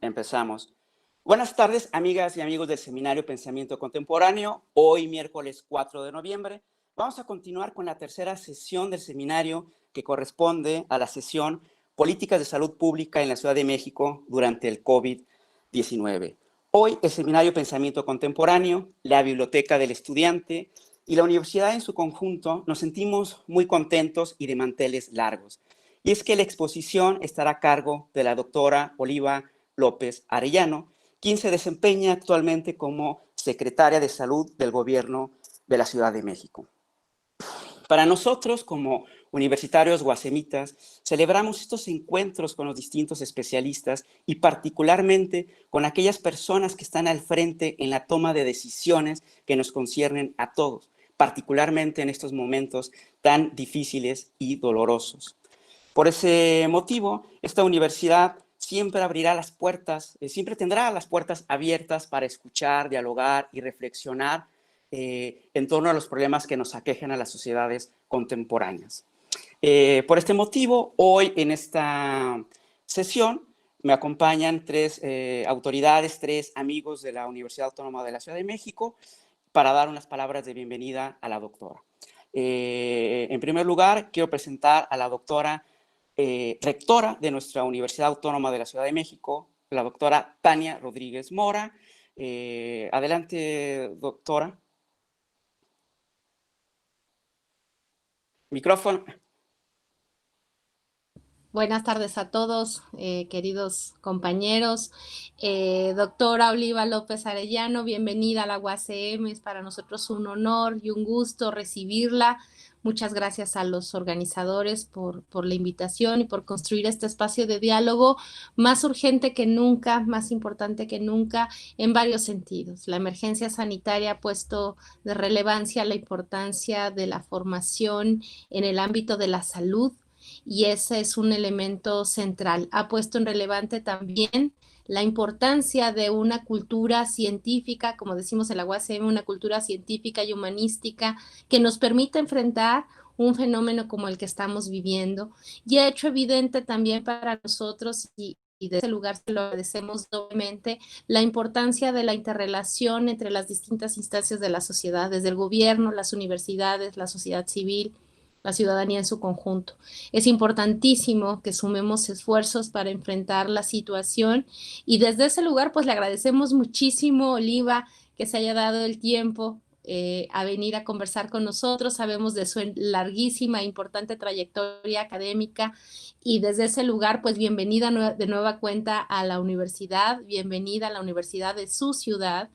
Empezamos. Buenas tardes, amigas y amigos del Seminario Pensamiento Contemporáneo. Hoy, miércoles 4 de noviembre, vamos a continuar con la tercera sesión del seminario que corresponde a la sesión Políticas de Salud Pública en la Ciudad de México durante el COVID-19. Hoy, el Seminario Pensamiento Contemporáneo, la Biblioteca del Estudiante y la universidad en su conjunto nos sentimos muy contentos y de manteles largos. Y es que la exposición estará a cargo de la doctora Oliva López Arellano, quien se desempeña actualmente como secretaria de Salud del Gobierno de la Ciudad de México. Para nosotros, como universitarios guasemitas, celebramos estos encuentros con los distintos especialistas y particularmente con aquellas personas que están al frente en la toma de decisiones que nos conciernen a todos, particularmente en estos momentos tan difíciles y dolorosos. Por ese motivo, esta universidad siempre abrirá las puertas, siempre tendrá las puertas abiertas para escuchar, dialogar y reflexionar en torno a los problemas que nos aquejan a las sociedades contemporáneas. Por este motivo, hoy en esta sesión me acompañan tres autoridades, tres amigos de la Universidad Autónoma de la Ciudad de México para dar unas palabras de bienvenida a la doctora. En primer lugar, quiero presentar a la doctora rectora de nuestra Universidad Autónoma de la Ciudad de México, la doctora Tania Rodríguez Mora. Adelante, doctora. Micrófono. Buenas tardes a todos, queridos compañeros. Doctora Oliva López Arellano, bienvenida a la UACM. Es para nosotros un honor y un gusto recibirla. Muchas gracias a los organizadores por la invitación y por construir este espacio de diálogo más urgente que nunca, más importante que nunca, en varios sentidos. La emergencia sanitaria ha puesto de relevancia la importancia de la formación en el ámbito de la salud, y ese es un elemento central. Ha puesto en relevante también la importancia de una cultura científica, como decimos en la UACM, una cultura científica y humanística que nos permite enfrentar un fenómeno como el que estamos viviendo, y ha hecho evidente también para nosotros, y desde ese lugar se lo agradecemos doblemente, la importancia de la interrelación entre las distintas instancias de la sociedad, desde el gobierno, las universidades, la sociedad civil, la ciudadanía en su conjunto. Es importantísimo que sumemos esfuerzos para enfrentar la situación, y desde ese lugar pues le agradecemos muchísimo, Oliva, que se haya dado el tiempo a venir a conversar con nosotros. Sabemos de su larguísima e importante trayectoria académica, y desde ese lugar pues bienvenida de nueva cuenta a la universidad, bienvenida a la universidad de su ciudad,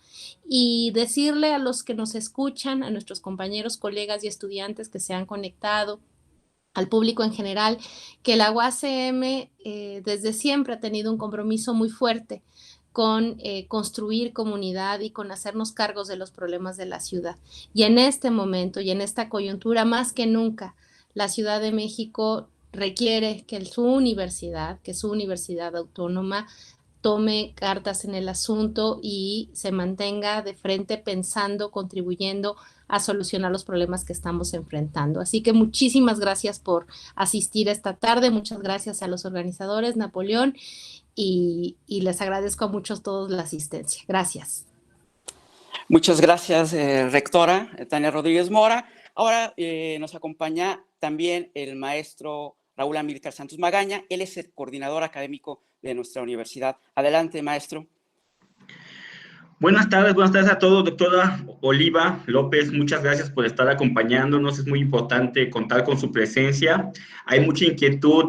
y decirle a los que nos escuchan, a nuestros compañeros, colegas y estudiantes que se han conectado, al público en general, que la UACM desde siempre ha tenido un compromiso muy fuerte con construir comunidad y con hacernos cargos de los problemas de la ciudad. Y en este momento y en esta coyuntura, más que nunca, la Ciudad de México requiere que su universidad autónoma, tome cartas en el asunto y se mantenga de frente pensando, contribuyendo a solucionar los problemas que estamos enfrentando. Así que muchísimas gracias por asistir esta tarde, muchas gracias a los organizadores, Napoleón, y les agradezco a muchos todos la asistencia. Gracias. Muchas gracias, rectora Tania Rodríguez Mora. Ahora nos acompaña también el maestro Raúl Amílcar Santos Magaña. Él es el coordinador académico de nuestra universidad. Adelante, maestro. Buenas tardes a todos, doctora Oliva López, muchas gracias por estar acompañándonos, es muy importante contar con su presencia. Hay mucha inquietud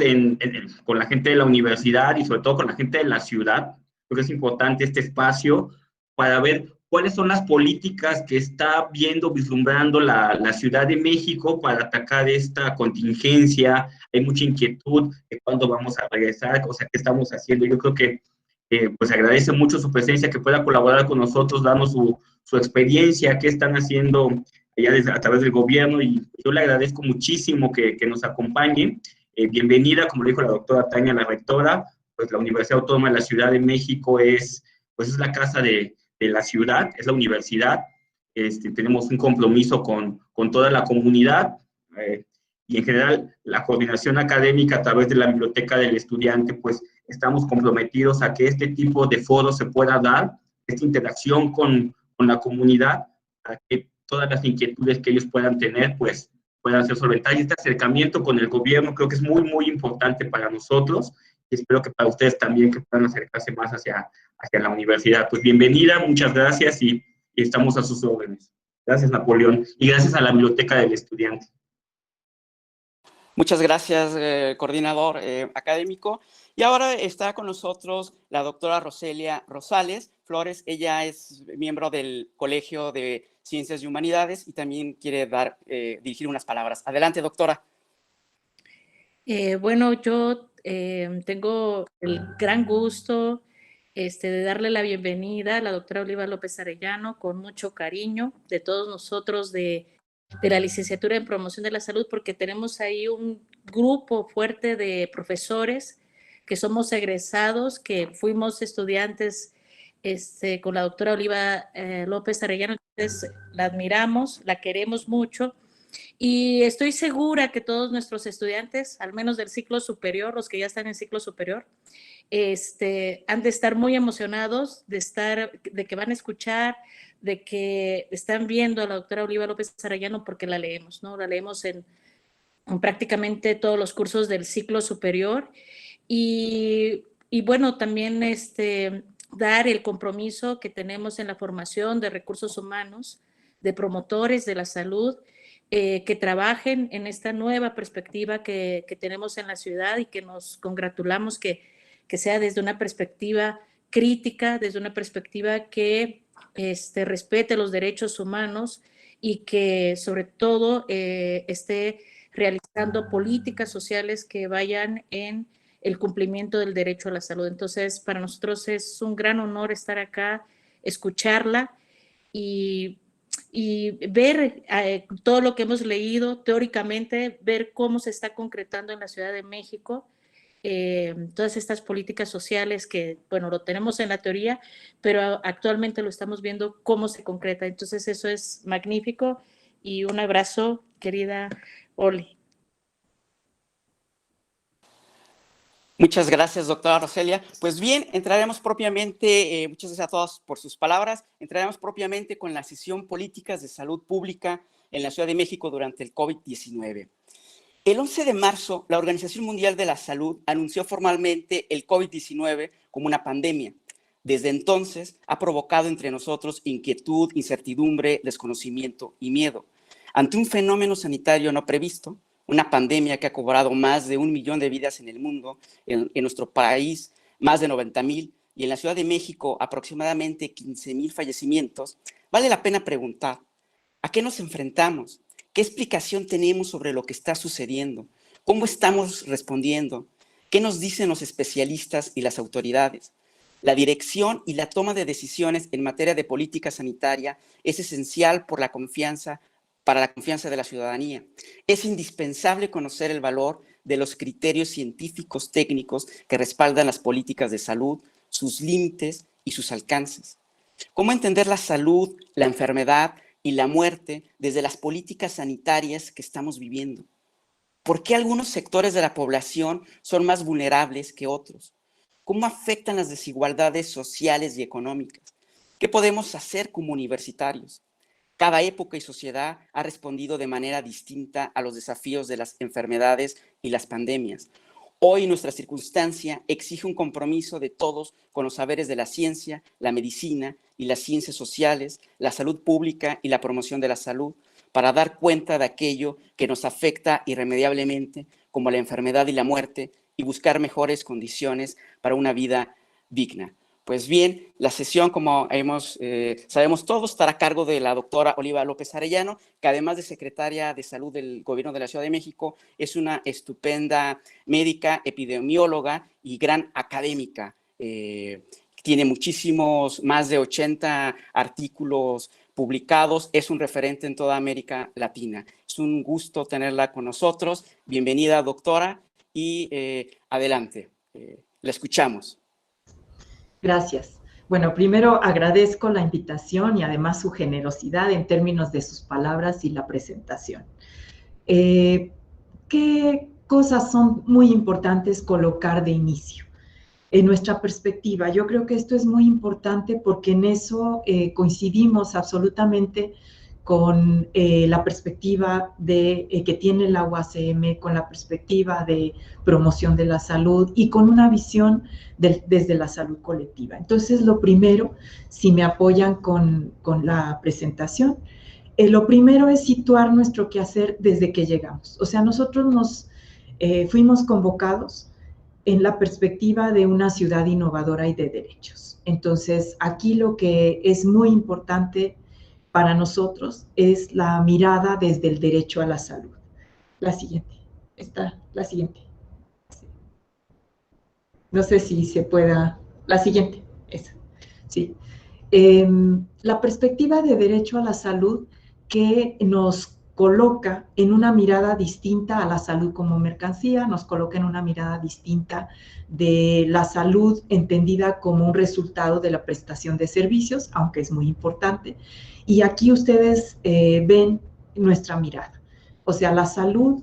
con la gente de la universidad y sobre todo con la gente de la ciudad. Creo que es importante este espacio para ver cuáles son las políticas que está vislumbrando la Ciudad de México para atacar esta contingencia. Hay mucha inquietud de cuándo vamos a regresar, o sea, qué estamos haciendo. Yo creo que pues agradece mucho su presencia, que pueda colaborar con nosotros, darnos su experiencia, qué están haciendo allá a través del gobierno, y yo le agradezco muchísimo que nos acompañe. Bienvenida, como le dijo la doctora Tania, la rectora, pues la Universidad Autónoma de la Ciudad de México es la casa de la ciudad, es la universidad. Tenemos un compromiso con toda la comunidad, y en general la coordinación académica a través de la Biblioteca del Estudiante, pues estamos comprometidos a que este tipo de foros se pueda dar, esta interacción con la comunidad, para que todas las inquietudes que ellos puedan tener, pues, puedan ser solventadas. Y este acercamiento con el gobierno creo que es muy, muy importante para nosotros, y espero que para ustedes también, que puedan acercarse más hacia la universidad. Pues bienvenida, muchas gracias, y estamos a sus órdenes. Gracias, Napoleón, y gracias a la Biblioteca del Estudiante. Muchas gracias, coordinador académico. Y ahora está con nosotros la doctora Roselia Rosales Flores. Ella es miembro del Colegio de Ciencias y Humanidades y también quiere dirigir unas palabras. Adelante, doctora. Bueno, yo tengo el gran gusto de darle la bienvenida a la doctora Oliva López Arellano con mucho cariño de todos nosotros de la licenciatura en promoción de la salud, porque tenemos ahí un grupo fuerte de profesores que somos egresados, que fuimos estudiantes con la doctora Oliva López Arellano. Entonces la admiramos, la queremos mucho. Y estoy segura que todos nuestros estudiantes, al menos del ciclo superior, los que ya están en ciclo superior, han de estar muy emocionados de que van a escuchar, de que están viendo a la doctora Oliva López Arellano, porque la leemos, ¿no? La leemos en prácticamente todos los cursos del ciclo superior. Y bueno, también dar el compromiso que tenemos en la formación de recursos humanos, de promotores de la salud, que trabajen en esta nueva perspectiva que tenemos en la ciudad, y que nos congratulamos que sea desde una perspectiva crítica, desde una perspectiva que respete los derechos humanos, y que sobre todo esté realizando políticas sociales que vayan en el cumplimiento del derecho a la salud. Entonces, para nosotros es un gran honor estar acá, escucharla y ver todo lo que hemos leído teóricamente, ver cómo se está concretando en la Ciudad de México todas estas políticas sociales que, bueno, lo tenemos en la teoría, pero actualmente lo estamos viendo cómo se concreta. Entonces eso es magnífico, y un abrazo, querida Oli. Muchas gracias, doctora Roselia. Pues bien, entraremos propiamente, muchas gracias a todos por sus palabras, entraremos propiamente con la sesión Políticas de Salud Pública en la Ciudad de México durante el COVID-19. El 11 de marzo, la Organización Mundial de la Salud anunció formalmente el COVID-19 como una pandemia. Desde entonces, ha provocado entre nosotros inquietud, incertidumbre, desconocimiento y miedo. Ante un fenómeno sanitario no previsto, una pandemia que ha cobrado más de 1 millón de vidas en el mundo, en nuestro país más de 90,000 y en la Ciudad de México aproximadamente 15,000 fallecimientos, vale la pena preguntar, ¿a qué nos enfrentamos? ¿Qué explicación tenemos sobre lo que está sucediendo? ¿Cómo estamos respondiendo? ¿Qué nos dicen los especialistas y las autoridades? La dirección y la toma de decisiones en materia de política sanitaria es esencial para la confianza de la ciudadanía. Es indispensable conocer el valor de los criterios científicos técnicos que respaldan las políticas de salud, sus límites y sus alcances. ¿Cómo entender la salud, la enfermedad y la muerte desde las políticas sanitarias que estamos viviendo? ¿Por qué algunos sectores de la población son más vulnerables que otros? ¿Cómo afectan las desigualdades sociales y económicas? ¿Qué podemos hacer como universitarios? Cada época y sociedad ha respondido de manera distinta a los desafíos de las enfermedades y las pandemias. Hoy nuestra circunstancia exige un compromiso de todos con los saberes de la ciencia, la medicina y las ciencias sociales, la salud pública y la promoción de la salud, para dar cuenta de aquello que nos afecta irremediablemente, como la enfermedad y la muerte, y buscar mejores condiciones para una vida digna. Pues bien, la sesión, como sabemos todos, estará a cargo de la doctora Oliva López Arellano, que además de secretaria de Salud del Gobierno de la Ciudad de México, es una estupenda médica, epidemióloga y gran académica. Tiene más de 80 artículos publicados, es un referente en toda América Latina. Es un gusto tenerla con nosotros. Bienvenida, doctora, y adelante, la escuchamos. Gracias. Bueno, primero agradezco la invitación y además su generosidad en términos de sus palabras y la presentación. ¿Qué cosas son muy importantes colocar de inicio? en nuestra perspectiva. Yo creo que esto es muy importante porque en eso coincidimos absolutamente con la perspectiva que tiene la UACM, con la perspectiva de promoción de la salud y con una visión desde la salud colectiva. Entonces, lo primero, si me apoyan con la presentación, lo primero es situar nuestro quehacer desde que llegamos. O sea, nosotros nos fuimos convocados en la perspectiva de una ciudad innovadora y de derechos. Entonces, aquí lo que es muy importante para nosotros es la mirada desde el derecho a la salud. La siguiente, la siguiente. No sé si se pueda, la siguiente, esa, sí. La perspectiva de derecho a la salud que nos coloca en una mirada distinta a la salud como mercancía, nos coloca en una mirada distinta de la salud entendida como un resultado de la prestación de servicios, aunque es muy importante. Y aquí ustedes ven nuestra mirada. O sea, la salud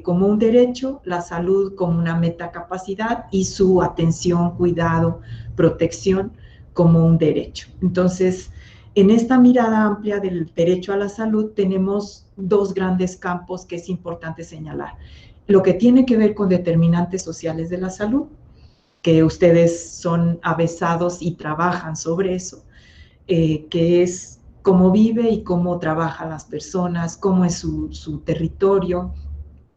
como un derecho, la salud como una metacapacidad y su atención, cuidado, protección como un derecho. Entonces, en esta mirada amplia del derecho a la salud tenemos dos grandes campos que es importante señalar. Lo que tiene que ver con determinantes sociales de la salud, que ustedes son avesados y trabajan sobre eso, que es cómo vive y cómo trabajan las personas, cómo es su territorio,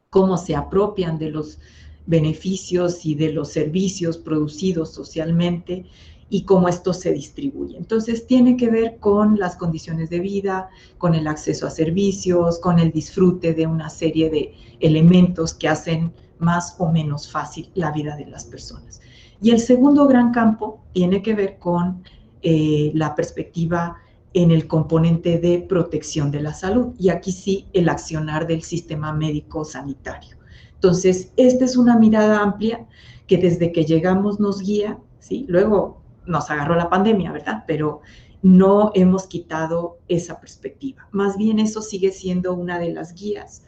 cómo se apropian de los beneficios y de los servicios producidos socialmente y cómo esto se distribuye. Entonces, tiene que ver con las condiciones de vida, con el acceso a servicios, con el disfrute de una serie de elementos que hacen más o menos fácil la vida de las personas. Y el segundo gran campo tiene que ver con la perspectiva en el componente de protección de la salud, y aquí sí el accionar del sistema médico sanitario. Entonces, esta es una mirada amplia que desde que llegamos nos guía, ¿sí? Luego nos agarró la pandemia, ¿verdad? Pero no hemos quitado esa perspectiva. Más bien eso sigue siendo una de las guías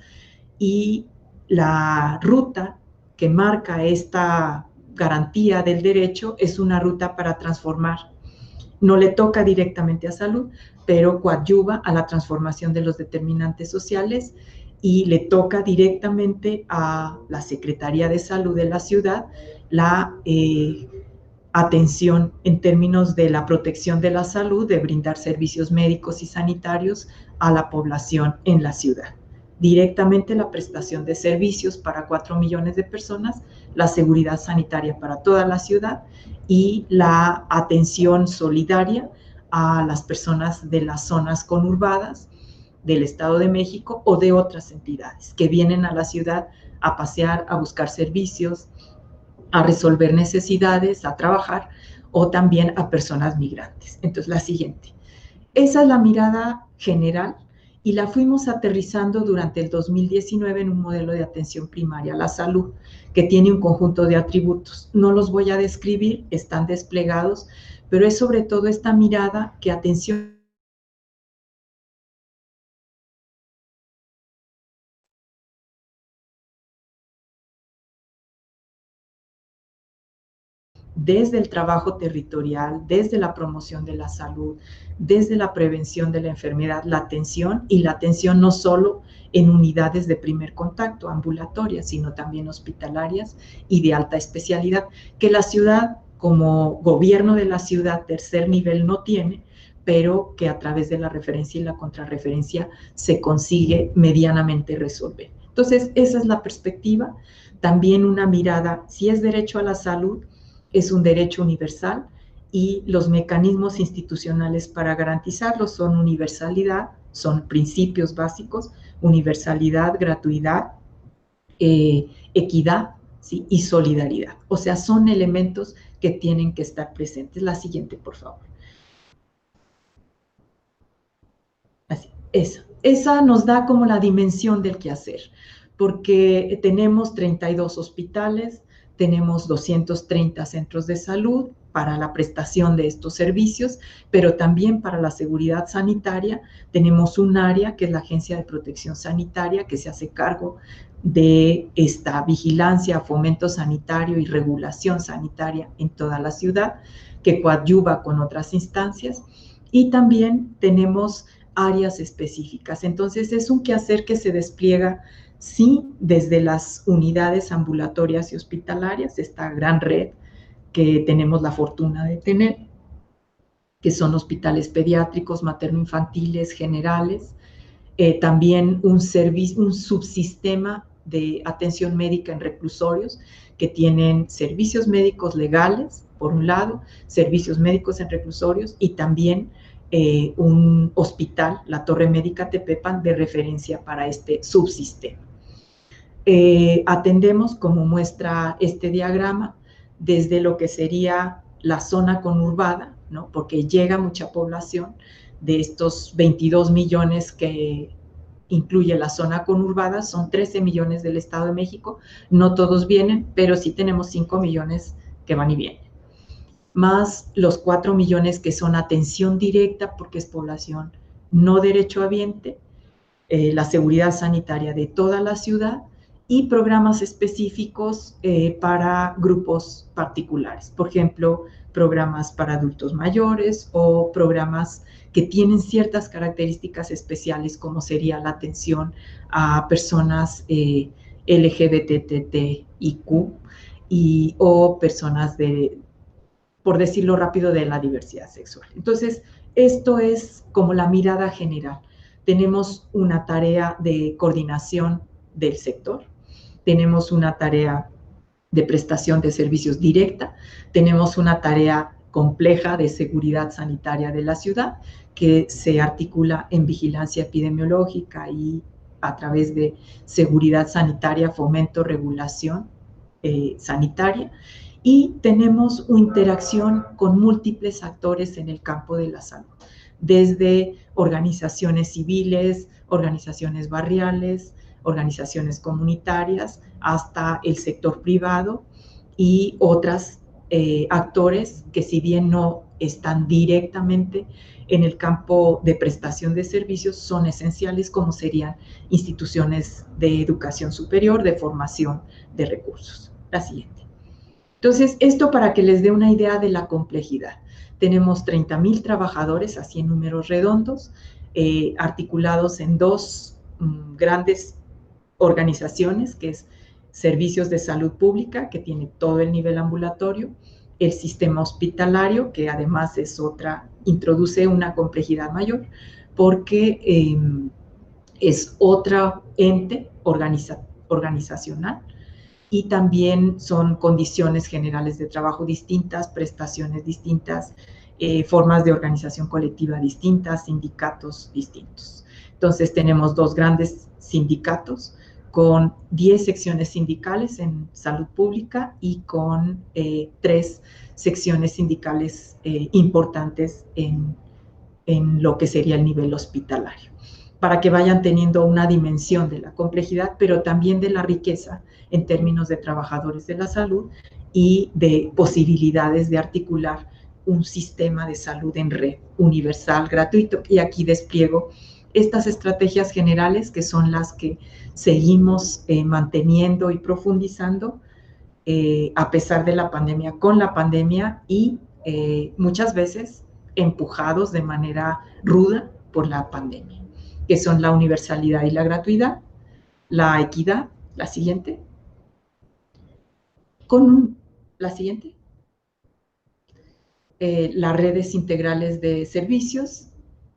y la ruta que marca esta garantía del derecho es una ruta para transformar. No le toca directamente a salud, pero coadyuva a la transformación de los determinantes sociales y le toca directamente a la Secretaría de Salud de la ciudad la atención en términos de la protección de la salud, de brindar servicios médicos y sanitarios a la población en la ciudad. Directamente la prestación de servicios para 4 millones de personas, la seguridad sanitaria para toda la ciudad y la atención solidaria a las personas de las zonas conurbadas del Estado de México o de otras entidades que vienen a la ciudad a pasear, a buscar servicios, a resolver necesidades, a trabajar, o también a personas migrantes. Entonces, la siguiente. Esa es la mirada general y la fuimos aterrizando durante el 2019 en un modelo de atención primaria a la salud que tiene un conjunto de atributos. No los voy a describir, están desplegados, pero es sobre todo esta mirada que atención desde el trabajo territorial, desde la promoción de la salud, desde la prevención de la enfermedad, la atención, y la atención no solo en unidades de primer contacto, ambulatorias, sino también hospitalarias y de alta especialidad, que la ciudad, como gobierno de la ciudad, tercer nivel no tiene, pero que a través de la referencia y la contrarreferencia se consigue medianamente resolver. Entonces, esa es la perspectiva. También una mirada, si es derecho a la salud, es un derecho universal y los mecanismos institucionales para garantizarlo son universalidad, son principios básicos, universalidad, gratuidad, equidad, ¿sí? Y solidaridad. O sea, son elementos que tienen que estar presentes. La siguiente, por favor. Así, esa nos da como la dimensión del quehacer, porque tenemos 32 hospitales, tenemos 230 centros de salud para la prestación de estos servicios, pero también para la seguridad sanitaria tenemos un área que es la Agencia de Protección Sanitaria, que se hace cargo de esta vigilancia, fomento sanitario y regulación sanitaria en toda la ciudad, que coadyuva con otras instancias, y también tenemos áreas específicas. Entonces, es un quehacer que se despliega, sí, desde las unidades ambulatorias y hospitalarias, esta gran red que tenemos la fortuna de tener, que son hospitales pediátricos, materno-infantiles, generales, también un subsistema de atención médica en reclusorios que tienen servicios médicos legales, por un lado, servicios médicos en reclusorios y también un hospital, la Torre Médica Tepepan, de referencia para este subsistema. Atendemos, como muestra este diagrama, desde lo que sería la zona conurbada, ¿no? Porque llega mucha población de estos 22 millones que incluye la zona conurbada, son 13 millones del Estado de México, no todos vienen, pero sí tenemos 5 millones que van y vienen, más los 4 millones que son atención directa, porque es población no derechohabiente, la seguridad sanitaria de toda la ciudad, y programas específicos para grupos particulares. Por ejemplo, programas para adultos mayores o programas que tienen ciertas características especiales, como sería la atención a personas LGBTTIQ o personas por decirlo rápido, de la diversidad sexual. Entonces, esto es como la mirada general. Tenemos una tarea de coordinación del sector, tenemos una tarea de prestación de servicios directa, tenemos una tarea compleja de seguridad sanitaria de la ciudad, que se articula en vigilancia epidemiológica y a través de seguridad sanitaria, fomento, regulación sanitaria, y tenemos una interacción con múltiples actores en el campo de la salud, desde organizaciones civiles, organizaciones barriales, organizaciones comunitarias, hasta el sector privado y otros actores que, si bien no están directamente en el campo de prestación de servicios, son esenciales, como serían instituciones de educación superior, de formación de recursos. La siguiente. Entonces, esto para que les dé una idea de la complejidad. Tenemos 30,000 trabajadores, así en números redondos, articulados en dos grandes organizaciones, que es Servicios de Salud Pública, que tiene todo el nivel ambulatorio, el sistema hospitalario, que además es introduce una complejidad mayor, porque es otro ente organizacional, y también son condiciones generales de trabajo distintas, prestaciones distintas, formas de organización colectiva distintas, sindicatos distintos. Entonces, tenemos dos grandes sindicatos con 10 secciones sindicales en salud pública y con 3 secciones sindicales importantes en lo que sería el nivel hospitalario, para que vayan teniendo una dimensión de la complejidad, pero también de la riqueza en términos de trabajadores de la salud y de posibilidades de articular un sistema de salud en red, universal, gratuito. Y aquí despliego estas estrategias generales, que son las que seguimos manteniendo y profundizando a pesar de la pandemia, con la pandemia, y muchas veces empujados de manera ruda por la pandemia, que son la universalidad y la gratuidad, la equidad, la siguiente, la siguiente, las redes integrales de servicios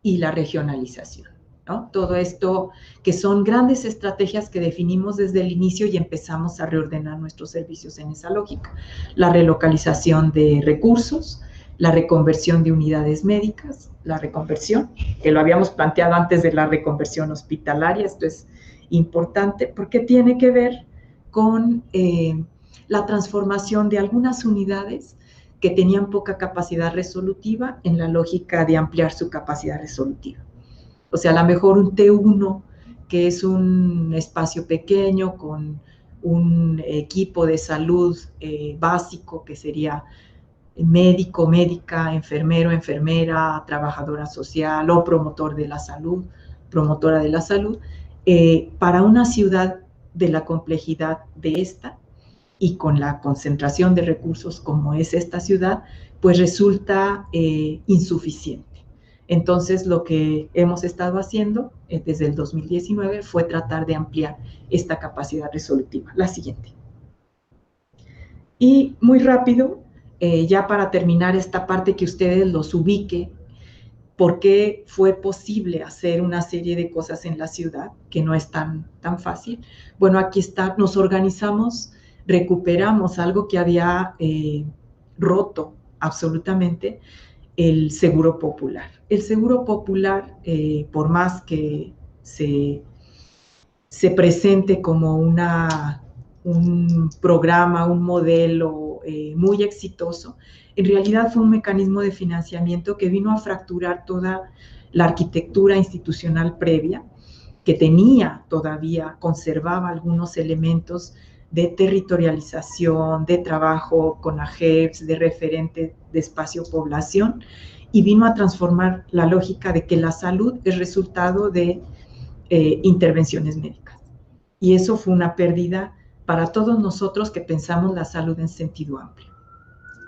y la regionalización, ¿no? Todo esto que son grandes estrategias que definimos desde el inicio y empezamos a reordenar nuestros servicios en esa lógica. La relocalización de recursos, la reconversión de unidades médicas, la reconversión, que lo habíamos planteado antes de la reconversión hospitalaria. Esto es importante porque tiene que ver con la transformación de algunas unidades que tenían poca capacidad resolutiva en la lógica de ampliar su capacidad resolutiva. O sea, a lo mejor un T1, que es un espacio pequeño con un equipo de salud básico que sería médico, médica, enfermero, enfermera, trabajadora social o promotor de la salud, promotora de la salud, para una ciudad de la complejidad de esta y con la concentración de recursos como es esta ciudad, pues resulta insuficiente. Entonces, lo que hemos estado haciendo desde el 2019 fue tratar de ampliar esta capacidad resolutiva. La siguiente. Y muy rápido, ya para terminar esta parte que ustedes los ubique, ¿por qué fue posible hacer una serie de cosas en la ciudad que no es tan fácil? Bueno, aquí está, nos organizamos, recuperamos algo que había roto absolutamente, el seguro popular. El seguro popular, por más que se presente como un programa, un modelo muy exitoso, en realidad fue un mecanismo de financiamiento que vino a fracturar toda la arquitectura institucional previa, que tenía todavía, conservaba algunos elementos de territorialización, de trabajo con AGEPS, de referente de espacio-población, y vino a transformar la lógica de que la salud es resultado de intervenciones médicas. Y eso fue una pérdida para todos nosotros que pensamos la salud en sentido amplio.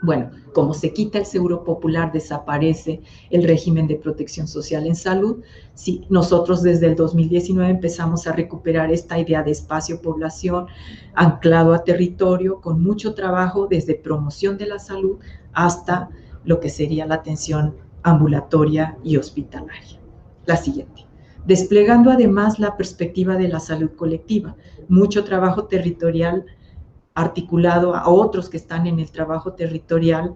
Bueno, como se quita el seguro popular, desaparece el régimen de protección social en salud. Sí, nosotros desde el 2019 empezamos a recuperar esta idea de espacio-población anclado a territorio, con mucho trabajo desde promoción de la salud hasta lo que sería la atención ambulatoria y hospitalaria. La siguiente. Desplegando además la perspectiva de la salud colectiva, mucho trabajo territorial articulado a otros que están en el trabajo territorial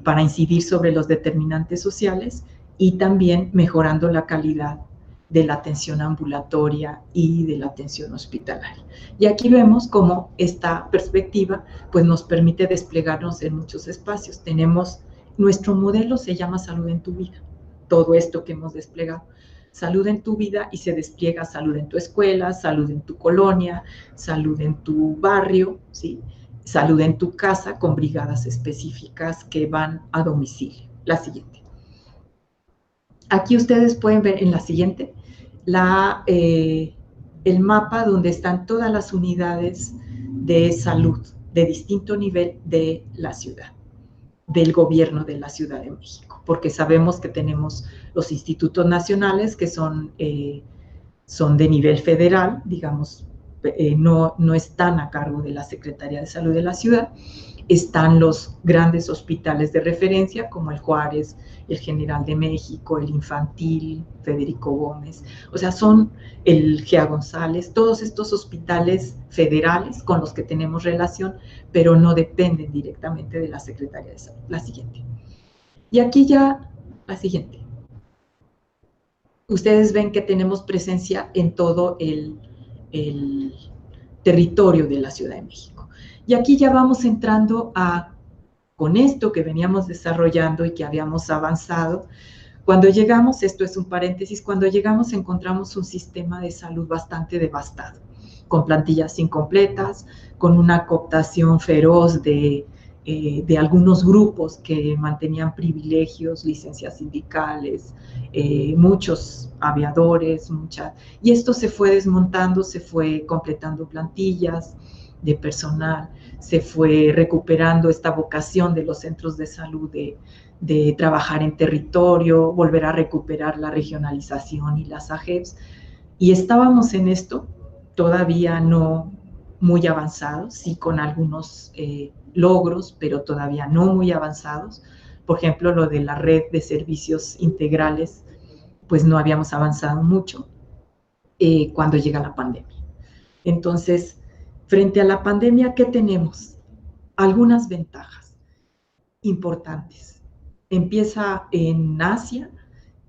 para incidir sobre los determinantes sociales y también mejorando la calidad de la atención ambulatoria y de la atención hospitalaria. Y aquí vemos cómo esta perspectiva pues, nos permite desplegarnos en muchos espacios. Nuestro modelo se llama Salud en tu Vida, todo esto que hemos desplegado. Salud en tu vida y se despliega salud en tu escuela, salud en tu colonia, salud en tu barrio, ¿sí? Salud en tu casa con brigadas específicas que van a domicilio. La siguiente. Aquí ustedes pueden ver en la siguiente el mapa donde están todas las unidades de salud de distinto nivel de la ciudad, del gobierno de la Ciudad de México, porque sabemos que tenemos los institutos nacionales que son de nivel federal, digamos, no están a cargo de la Secretaría de Salud de la ciudad. Están los grandes hospitales de referencia, como el Juárez, el General de México, el Infantil, Federico Gómez, o sea, son el Gea González, todos estos hospitales federales con los que tenemos relación, pero no dependen directamente de la Secretaría de Salud. La siguiente. Y aquí ya, la siguiente. Ustedes ven que tenemos presencia en todo el territorio de la Ciudad de México. Y aquí ya vamos entrando con esto que veníamos desarrollando y que habíamos avanzado. Cuando llegamos, esto es un paréntesis, cuando llegamos encontramos un sistema de salud bastante devastado, con plantillas incompletas, con una cooptación feroz de algunos grupos que mantenían privilegios, licencias sindicales, muchos aviadores, y esto se fue desmontando, se fue completando plantillas de personal, se fue recuperando esta vocación de los centros de salud de trabajar en territorio, volver a recuperar la regionalización y las AGEPS, y estábamos en esto, todavía no muy avanzados, sí con algunos logros, pero todavía no muy avanzados. Por ejemplo, lo de la red de servicios integrales, pues no habíamos avanzado mucho cuando llega la pandemia. Entonces, frente a la pandemia, ¿qué tenemos? Algunas ventajas importantes. Empieza en Asia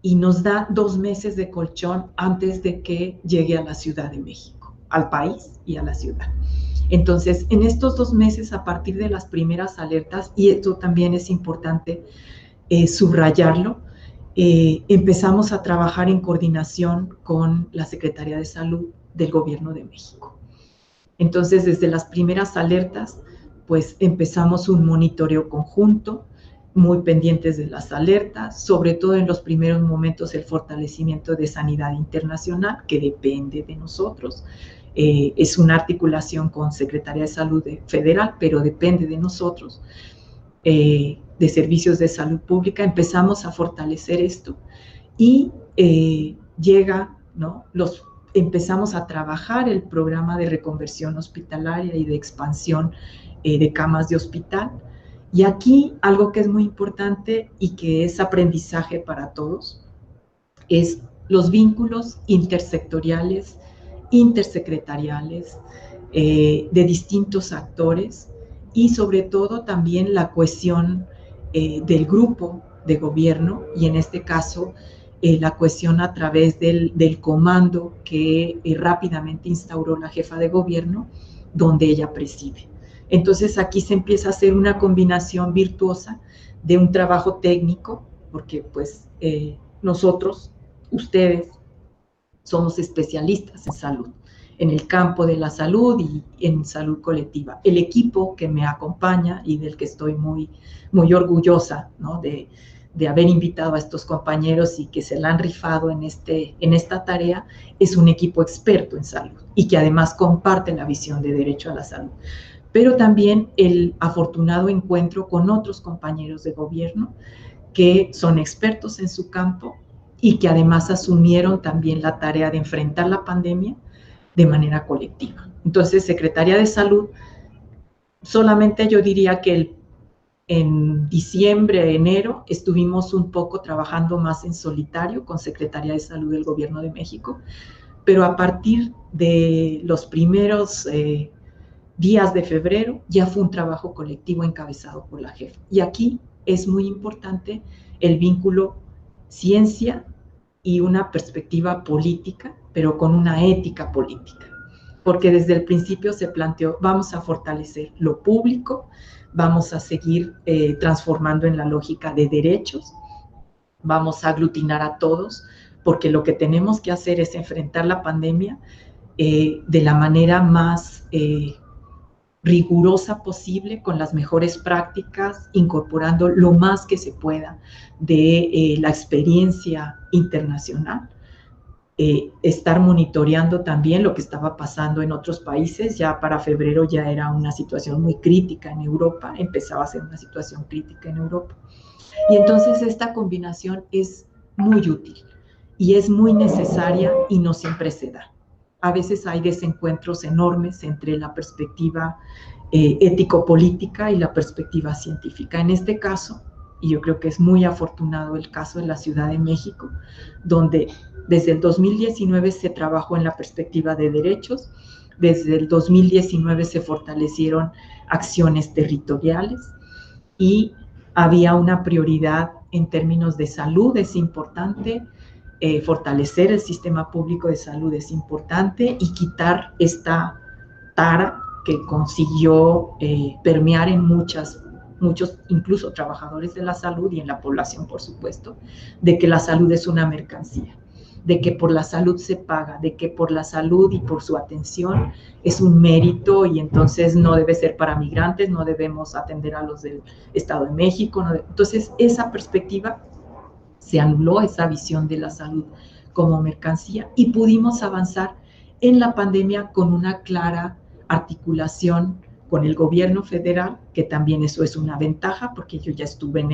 y nos da 2 meses de colchón antes de que llegue a la Ciudad de México, al país y a la ciudad. Entonces, en estos 2 meses, a partir de las primeras alertas, y esto también es importante subrayarlo, empezamos a trabajar en coordinación con la Secretaría de Salud del Gobierno de México. Entonces, desde las primeras alertas, pues empezamos un monitoreo conjunto, muy pendientes de las alertas, sobre todo en los primeros momentos el fortalecimiento de sanidad internacional, que depende de nosotros. Es una articulación con Secretaría de Salud Federal, pero depende de nosotros, de servicios de salud pública. Empezamos a fortalecer esto y llega, ¿no? Empezamos a trabajar el programa de reconversión hospitalaria y de expansión de camas de hospital. Y aquí algo que es muy importante y que es aprendizaje para todos es los vínculos intersectoriales, intersecretariales, de distintos actores y sobre todo también la cohesión del grupo de gobierno y en este caso la cohesión a través del comando que rápidamente instauró la jefa de gobierno, donde ella preside. Entonces aquí se empieza a hacer una combinación virtuosa de un trabajo técnico, porque pues nosotros, ustedes, somos especialistas en salud, en el campo de la salud y en salud colectiva. El equipo que me acompaña y del que estoy muy, muy orgullosa, ¿no? de haber invitado a estos compañeros y que se la han rifado en esta tarea, es un equipo experto en salud y que además comparte la visión de derecho a la salud. Pero también el afortunado encuentro con otros compañeros de gobierno que son expertos en su campo y que además asumieron también la tarea de enfrentar la pandemia de manera colectiva. Entonces, Secretaría de Salud, solamente yo diría que en diciembre, enero, estuvimos un poco trabajando más en solitario con Secretaría de Salud del Gobierno de México, pero a partir de los primeros días de febrero ya fue un trabajo colectivo encabezado por la jefa. Y aquí es muy importante el vínculo ciencia y una perspectiva política, pero con una ética política, porque desde el principio se planteó, vamos a fortalecer lo público, vamos a seguir transformando en la lógica de derechos, vamos a aglutinar a todos, porque lo que tenemos que hacer es enfrentar la pandemia de la manera más rigurosa posible, con las mejores prácticas, incorporando lo más que se pueda de la experiencia internacional, estar monitoreando también lo que estaba pasando en otros países. Ya para febrero ya era una situación muy crítica en Europa, empezaba a ser una situación crítica en Europa. Y entonces esta combinación es muy útil y es muy necesaria y no siempre se da. A veces hay desencuentros enormes entre la perspectiva ético-política y la perspectiva científica. En este caso, y yo creo que es muy afortunado el caso de la Ciudad de México, donde desde el 2019 se trabajó en la perspectiva de derechos, desde el 2019 se fortalecieron acciones territoriales y había una prioridad en términos de salud, es importante. Fortalecer el sistema público de salud es importante y quitar esta tara que consiguió permear en muchos, incluso trabajadores de la salud y en la población, por supuesto, de que la salud es una mercancía, de que por la salud se paga, de que por la salud y por su atención es un mérito y entonces no debe ser para migrantes, no debemos atender a los del Estado de México. Entonces, esa perspectiva se anuló, esa visión de la salud como mercancía, y pudimos avanzar en la pandemia con una clara articulación con el gobierno federal, que también eso es una ventaja, porque yo ya estuve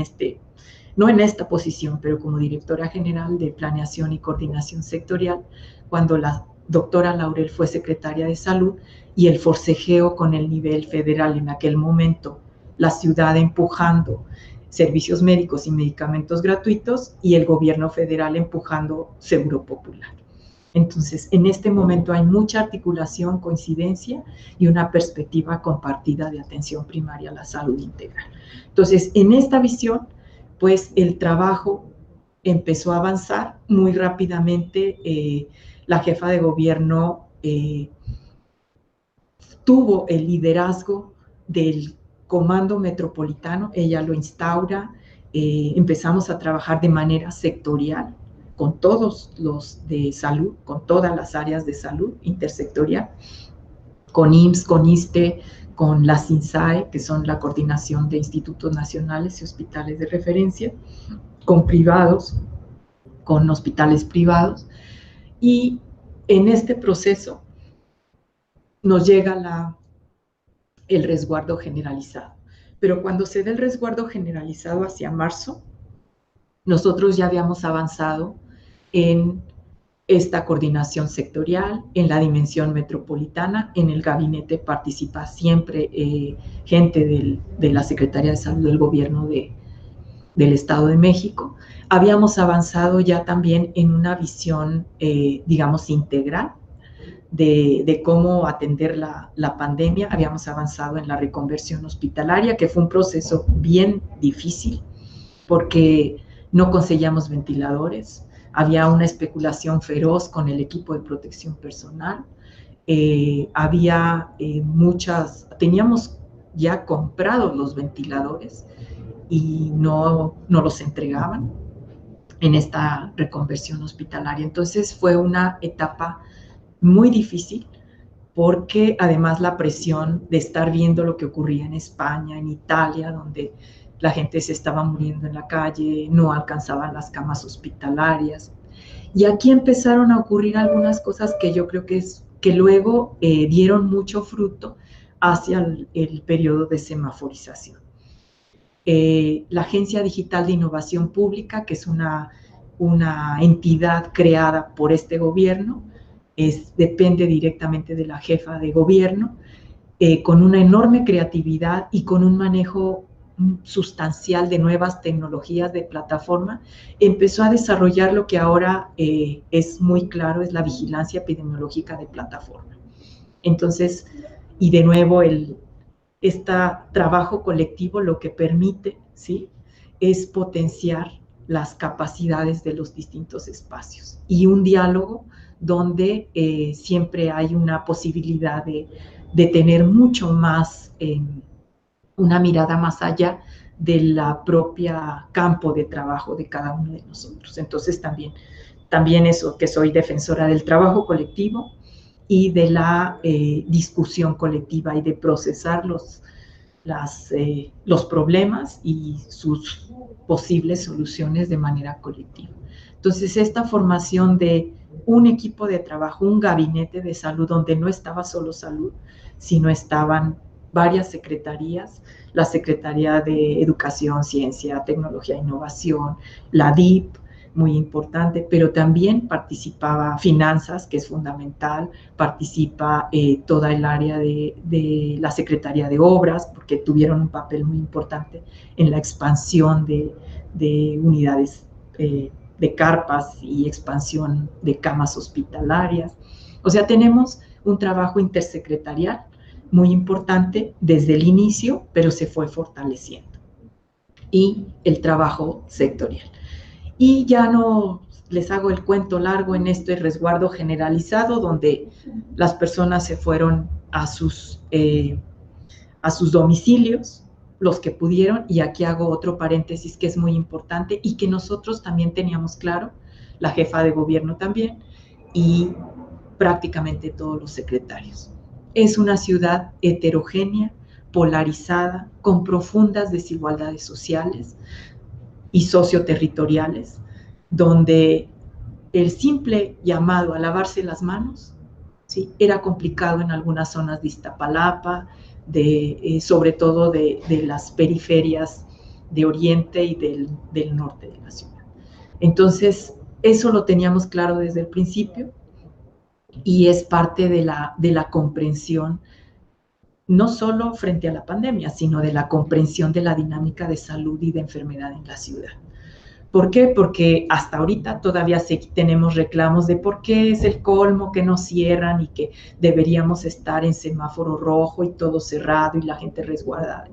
no en esta posición, pero como directora general de Planeación y Coordinación Sectorial, cuando la doctora Laurel fue secretaria de Salud, y el forcejeo con el nivel federal en aquel momento, la ciudad empujando servicios médicos y medicamentos gratuitos y el gobierno federal empujando Seguro Popular. Entonces, en este momento hay mucha articulación, coincidencia y una perspectiva compartida de atención primaria a la salud integral. Entonces, en esta visión, pues el trabajo empezó a avanzar muy rápidamente. La jefa de gobierno tuvo el liderazgo del Comando Metropolitano, ella lo instaura, empezamos a trabajar de manera sectorial con todos los de salud, con todas las áreas de salud intersectorial, con IMSS, con ISSSTE, con la CINSAE, que son la Coordinación de Institutos Nacionales y Hospitales de Referencia, con privados, con hospitales privados, y en este proceso nos llega el resguardo generalizado. Pero cuando se da el resguardo generalizado hacia marzo, nosotros ya habíamos avanzado en esta coordinación sectorial, en la dimensión metropolitana. En el gabinete participa siempre gente de la Secretaría de Salud del Gobierno del Estado de México. Habíamos avanzado ya también en una visión, digamos, integral de cómo atender la pandemia. Habíamos avanzado en la reconversión hospitalaria, que fue un proceso bien difícil, porque no conseguíamos ventiladores, había una especulación feroz con el equipo de protección personal, teníamos ya comprados los ventiladores y no los entregaban en esta reconversión hospitalaria. Entonces fue una etapa muy difícil, porque además la presión de estar viendo lo que ocurría en España, en Italia, donde la gente se estaba muriendo en la calle, no alcanzaban las camas hospitalarias. Y aquí empezaron a ocurrir algunas cosas que yo creo que luego dieron mucho fruto hacia el periodo de semaforización. La Agencia Digital de Innovación Pública, que es una entidad creada por este gobierno, depende directamente de la jefa de gobierno, con una enorme creatividad y con un manejo sustancial de nuevas tecnologías de plataforma, empezó a desarrollar lo que ahora es muy claro, es la vigilancia epidemiológica de plataforma. Entonces, y de nuevo, este trabajo colectivo lo que permite, ¿sí?, es potenciar las capacidades de los distintos espacios y un diálogo donde siempre hay una posibilidad de tener mucho más, una mirada más allá de la propia campo de trabajo de cada uno de nosotros. Entonces también eso, que soy defensora del trabajo colectivo y de la discusión colectiva y de procesar los problemas y sus posibles soluciones de manera colectiva. Entonces, esta formación de un equipo de trabajo, un gabinete de salud, donde no estaba solo salud, sino estaban varias secretarías, la Secretaría de Educación, Ciencia, Tecnología e Innovación, la DIP, muy importante, pero también participaba Finanzas, que es fundamental, participa toda el área de la Secretaría de Obras, porque tuvieron un papel muy importante en la expansión de unidades de carpas y expansión de camas hospitalarias. O sea, tenemos un trabajo intersecretarial muy importante desde el inicio, pero se fue fortaleciendo. Y el trabajo sectorial. Y ya no les hago el cuento largo en este resguardo generalizado, donde las personas se fueron a sus domicilios, los que pudieron, y aquí hago otro paréntesis que es muy importante y que nosotros también teníamos claro, la jefa de gobierno también, y prácticamente todos los secretarios. Es una ciudad heterogénea, polarizada, con profundas desigualdades sociales y socioterritoriales, donde el simple llamado a lavarse las manos, ¿sí?, era complicado en algunas zonas de Iztapalapa, sobre todo de las periferias de Oriente y del norte de la ciudad. Entonces, eso lo teníamos claro desde el principio y es parte de la comprensión, no solo frente a la pandemia, sino de la comprensión de la dinámica de salud y de enfermedad en la ciudad. ¿Por qué? Porque hasta ahorita todavía tenemos reclamos de por qué es el colmo que nos cierran y que deberíamos estar en semáforo rojo y todo cerrado y la gente resguardada.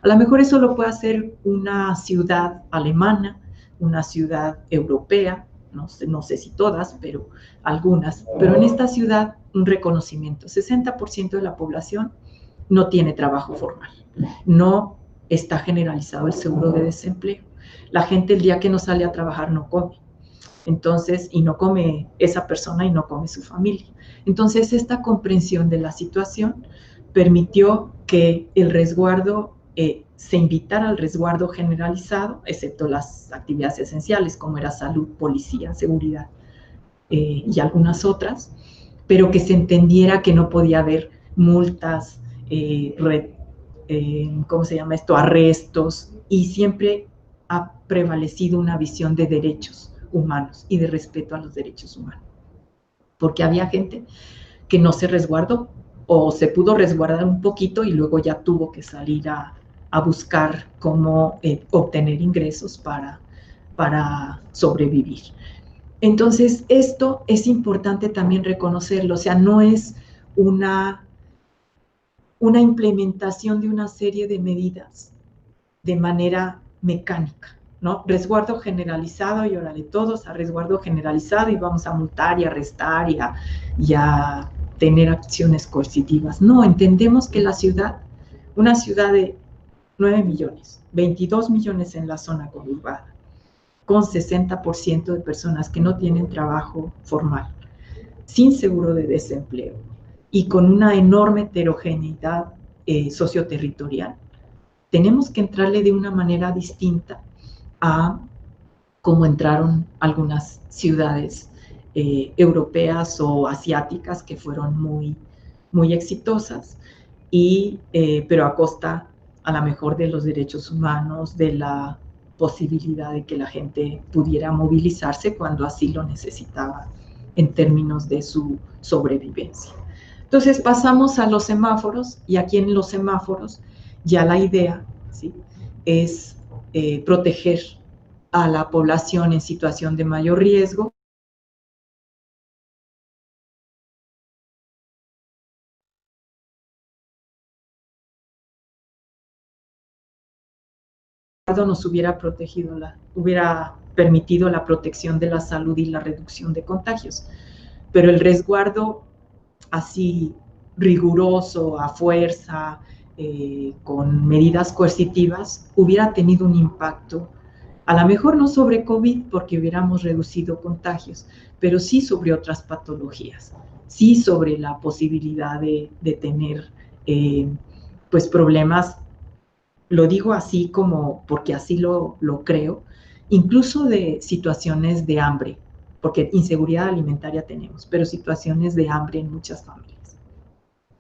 A lo mejor eso lo puede hacer una ciudad alemana, una ciudad europea, no sé si todas, pero algunas. Pero en esta ciudad, un reconocimiento. 60% de la población no tiene trabajo formal. No está generalizado el seguro de desempleo. La gente el día que no sale a trabajar no come. Entonces, y no come esa persona y no come su familia. Entonces, esta comprensión de la situación permitió que el resguardo, se invitara al resguardo generalizado, excepto las actividades esenciales, como era salud, policía, seguridad y algunas otras, pero que se entendiera que no podía haber multas, ¿cómo se llama esto? Arrestos, y siempre ha prevalecido una visión de derechos humanos y de respeto a los derechos humanos. Porque había gente que no se resguardó o se pudo resguardar un poquito y luego ya tuvo que salir a buscar cómo obtener ingresos para sobrevivir. Entonces, esto es importante también reconocerlo, o sea, no es una implementación de una serie de medidas de manera mecánica, ¿no? Resguardo generalizado y órale todos a resguardo generalizado y vamos a multar y arrestar y a tener acciones coercitivas. No, entendemos que la ciudad, una ciudad de 9 millones, 22 millones en la zona conurbada, con 60% de personas que no tienen trabajo formal, sin seguro de desempleo y con una enorme heterogeneidad socioterritorial, tenemos que entrarle de una manera distinta a cómo entraron algunas ciudades europeas o asiáticas que fueron muy, muy exitosas, pero a costa a lo mejor de los derechos humanos, de la posibilidad de que la gente pudiera movilizarse cuando así lo necesitaba en términos de su sobrevivencia. Entonces pasamos a los semáforos y aquí en los semáforos ya la idea, ¿sí?, es proteger a la población en situación de mayor riesgo. Nos hubiera protegido, hubiera permitido la protección de la salud y la reducción de contagios. Pero el resguardo así riguroso, a fuerza, con medidas coercitivas, hubiera tenido un impacto, a lo mejor no sobre COVID, porque hubiéramos reducido contagios, pero sí sobre otras patologías, sí sobre la posibilidad de tener pues problemas, lo digo así como porque así lo creo, incluso de situaciones de hambre, porque inseguridad alimentaria tenemos, pero situaciones de hambre en muchas familias.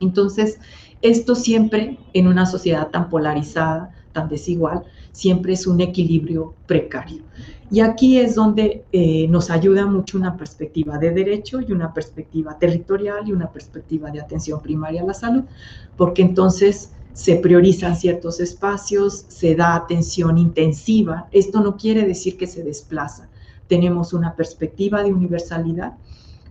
Entonces, esto siempre en una sociedad tan polarizada, tan desigual, siempre es un equilibrio precario. Y aquí es donde nos ayuda mucho una perspectiva de derecho y una perspectiva territorial y una perspectiva de atención primaria a la salud, porque entonces se priorizan ciertos espacios, se da atención intensiva. Esto no quiere decir que se desplaza. Tenemos una perspectiva de universalidad,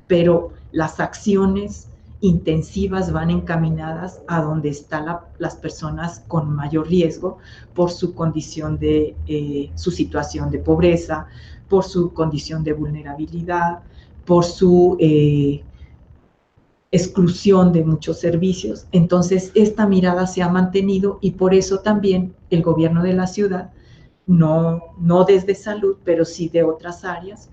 pero las acciones intensivas van encaminadas a donde están las personas con mayor riesgo por su condición de, su situación de pobreza, por su condición de vulnerabilidad, por su exclusión de muchos servicios. Entonces, esta mirada se ha mantenido y por eso también el gobierno de la ciudad, no desde salud, pero sí de otras áreas,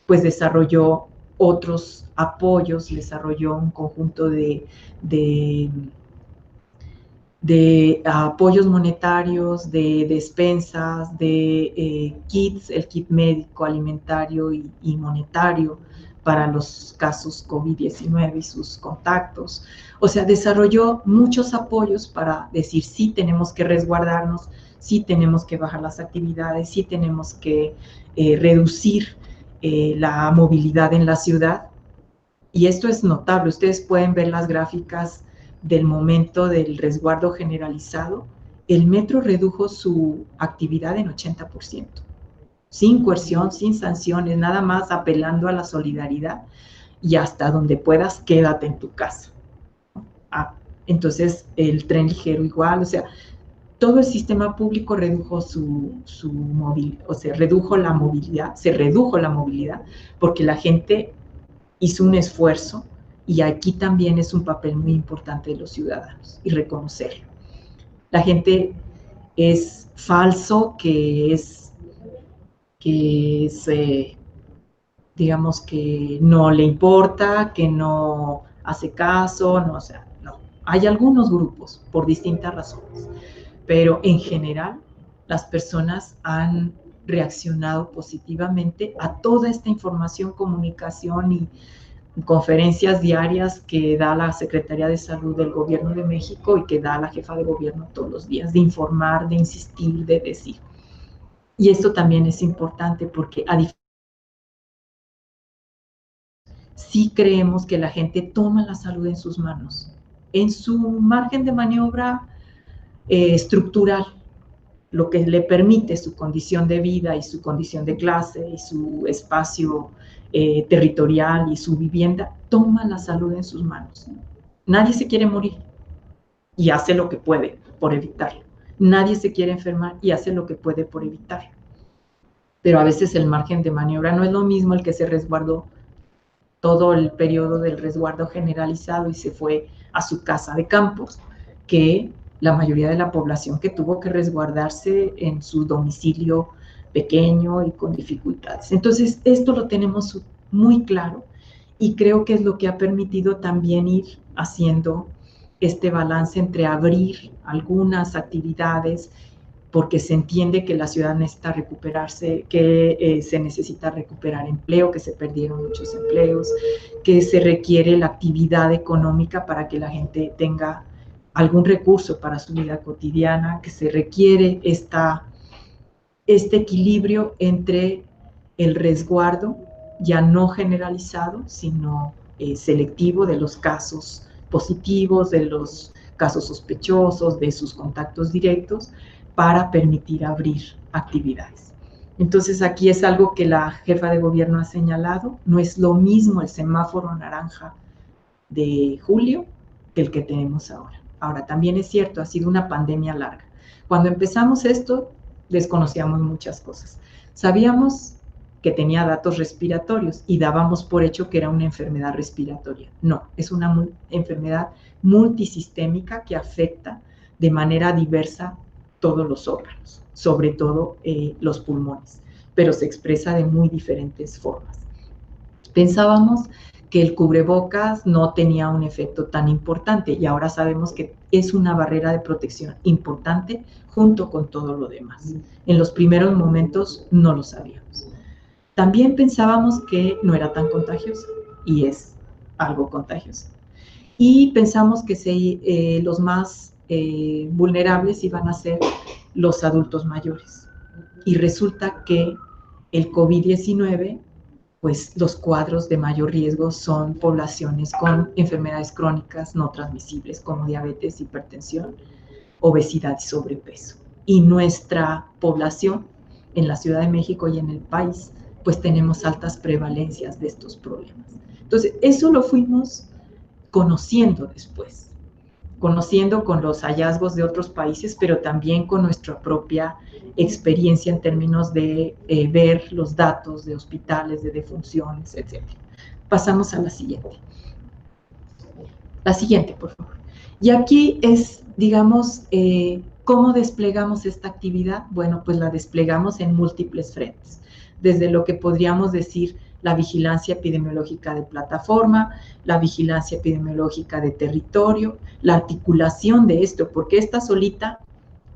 pues desarrolló otros apoyos, desarrolló un conjunto de apoyos monetarios, de despensas, de kits, el kit médico, alimentario y monetario para los casos COVID-19 y sus contactos. O sea, desarrolló muchos apoyos para decir sí tenemos que resguardarnos, sí tenemos que bajar las actividades, sí tenemos que reducir la movilidad en la ciudad. Y esto es notable, ustedes pueden ver las gráficas del momento del resguardo generalizado. El metro redujo su actividad en 80%, sin coerción, sin sanciones, nada más apelando a la solidaridad y hasta donde puedas, quédate en tu casa. Entonces, el tren ligero igual, o sea, todo el sistema público redujo su movilidad, o sea, se redujo la movilidad porque la gente hizo un esfuerzo y aquí también es un papel muy importante de los ciudadanos y reconocerlo. La gente es falso que digamos que no le importa, que no hace caso, no, o sea, no. Hay algunos grupos por distintas razones, pero en general las personas han reaccionado positivamente a toda esta información, comunicación y conferencias diarias que da la Secretaría de Salud del Gobierno de México y que da la jefa de gobierno todos los días, de informar, de insistir, de decir. Y esto también es importante porque sí creemos que la gente toma la salud en sus manos, en su margen de maniobra estructural, lo que le permite su condición de vida y su condición de clase y su espacio territorial y su vivienda, toma la salud en sus manos. Nadie se quiere morir y hace lo que puede por evitarlo. Nadie se quiere enfermar y hace lo que puede por evitarlo. Pero a veces el margen de maniobra no es lo mismo el que se resguardó todo el periodo del resguardo generalizado y se fue a su casa de campo, que la mayoría de la población que tuvo que resguardarse en su domicilio pequeño y con dificultades. Entonces, esto lo tenemos muy claro y creo que es lo que ha permitido también ir haciendo este balance entre abrir algunas actividades porque se entiende que la ciudad necesita recuperarse, que se necesita recuperar empleo, que se perdieron muchos empleos, que se requiere la actividad económica para que la gente tenga algún recurso para su vida cotidiana, que se requiere este equilibrio entre el resguardo, ya no generalizado, sino selectivo de los casos positivos, de los casos sospechosos, de sus contactos directos, para permitir abrir actividades. Entonces, aquí es algo que la jefa de gobierno ha señalado, no es lo mismo el semáforo naranja de julio que el que tenemos ahora. Ahora, también es cierto, ha sido una pandemia larga. Cuando empezamos esto, desconocíamos muchas cosas. Sabíamos que tenía datos respiratorios y dábamos por hecho que era una enfermedad respiratoria. No, es una enfermedad multisistémica que afecta de manera diversa todos los órganos, sobre todo los pulmones, pero se expresa de muy diferentes formas. Pensábamos que el cubrebocas no tenía un efecto tan importante y ahora sabemos que es una barrera de protección importante junto con todo lo demás. En los primeros momentos no lo sabíamos. También pensábamos que no era tan contagioso y es algo contagioso. Y pensamos que los más vulnerables iban a ser los adultos mayores. Y resulta que el COVID-19, pues los cuadros de mayor riesgo son poblaciones con enfermedades crónicas no transmisibles como diabetes, hipertensión, obesidad y sobrepeso. Y nuestra población en la Ciudad de México y en el país, pues tenemos altas prevalencias de estos problemas. Entonces, eso lo fuimos conociendo después, conociendo con los hallazgos de otros países, pero también con nuestra propia experiencia en términos de ver los datos de hospitales, de defunciones, etc. Pasamos a la siguiente. La siguiente, por favor. Y aquí es, digamos, ¿cómo desplegamos esta actividad? Bueno, pues la desplegamos en múltiples frentes, desde lo que podríamos decir la vigilancia epidemiológica de plataforma, la vigilancia epidemiológica de territorio, la articulación de esto, porque esta solita,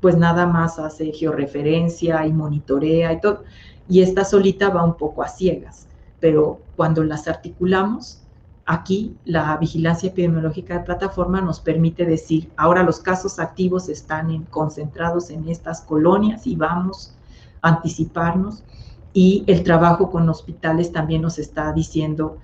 pues nada más hace georreferencia y monitorea y todo, y esta solita va un poco a ciegas, pero cuando las articulamos, aquí la vigilancia epidemiológica de plataforma nos permite decir, ahora los casos activos están concentrados en estas colonias y vamos a anticiparnos. Y el trabajo con hospitales también nos está diciendo,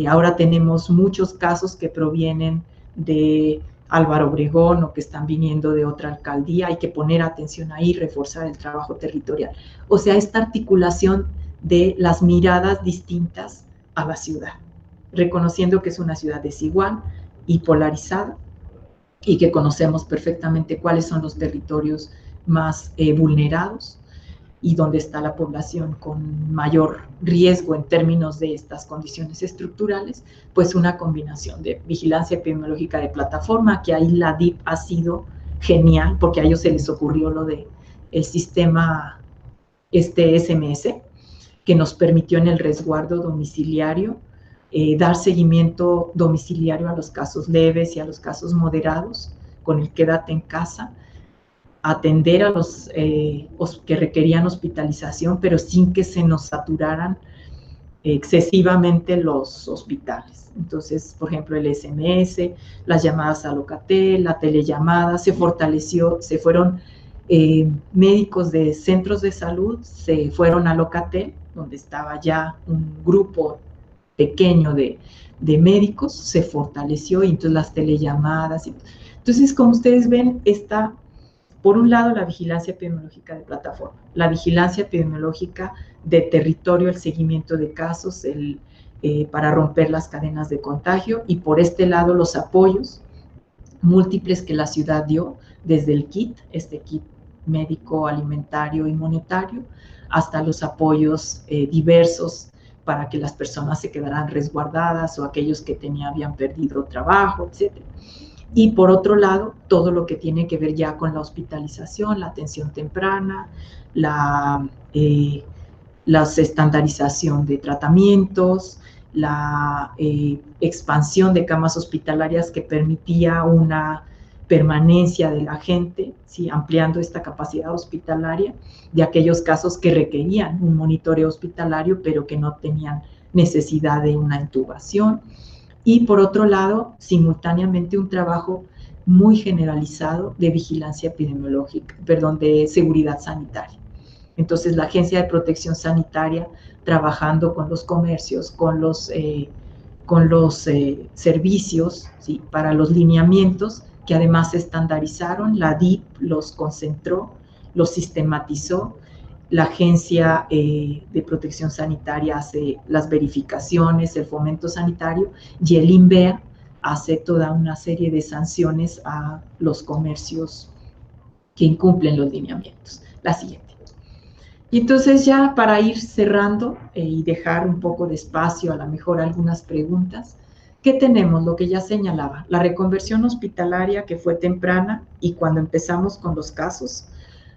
ahora tenemos muchos casos que provienen de Álvaro Obregón o que están viniendo de otra alcaldía, hay que poner atención ahí, reforzar el trabajo territorial. O sea, esta articulación de las miradas distintas a la ciudad, reconociendo que es una ciudad desigual y polarizada y que conocemos perfectamente cuáles son los territorios más vulnerados y donde está la población con mayor riesgo en términos de estas condiciones estructurales, pues una combinación de vigilancia epidemiológica de plataforma, que ahí la DIP ha sido genial, porque a ellos se les ocurrió lo de el sistema SMS, que nos permitió en el resguardo domiciliario dar seguimiento domiciliario a los casos leves y a los casos moderados, con el quédate en casa, atender a los que requerían hospitalización, pero sin que se nos saturaran excesivamente los hospitales. Entonces, por ejemplo, el SMS, las llamadas a Locatel, la telellamada, se fortaleció, se fueron médicos de centros de salud, se fueron a Locatel, donde estaba ya un grupo pequeño de médicos, se fortaleció, y entonces las telellamadas. Entonces, como ustedes ven, está, por un lado, la vigilancia epidemiológica de plataforma, la vigilancia epidemiológica de territorio, el seguimiento de casos, para romper las cadenas de contagio, y por este lado los apoyos múltiples que la ciudad dio, desde el kit, este kit médico, alimentario y monetario, hasta los apoyos diversos para que las personas se quedaran resguardadas o aquellos que habían perdido trabajo, etc. Y por otro lado, todo lo que tiene que ver ya con la hospitalización, la atención temprana, la estandarización de tratamientos, la expansión de camas hospitalarias que permitía una permanencia de la gente, ¿sí? Ampliando esta capacidad hospitalaria de aquellos casos que requerían un monitoreo hospitalario, pero que no tenían necesidad de una intubación. Y por otro lado, simultáneamente un trabajo muy generalizado de vigilancia epidemiológica, de seguridad sanitaria. Entonces, la Agencia de Protección Sanitaria, trabajando con los comercios, con los servicios, ¿sí? Para los lineamientos, que además se estandarizaron, la DIP los concentró, los sistematizó, la Agencia de Protección Sanitaria hace las verificaciones, el fomento sanitario, y el INVEA hace toda una serie de sanciones a los comercios que incumplen los lineamientos. La siguiente. Y entonces, ya para ir cerrando y dejar un poco de espacio, a lo mejor algunas preguntas, ¿qué tenemos? Lo que ya señalaba, la reconversión hospitalaria, que fue temprana, y cuando empezamos con los casos,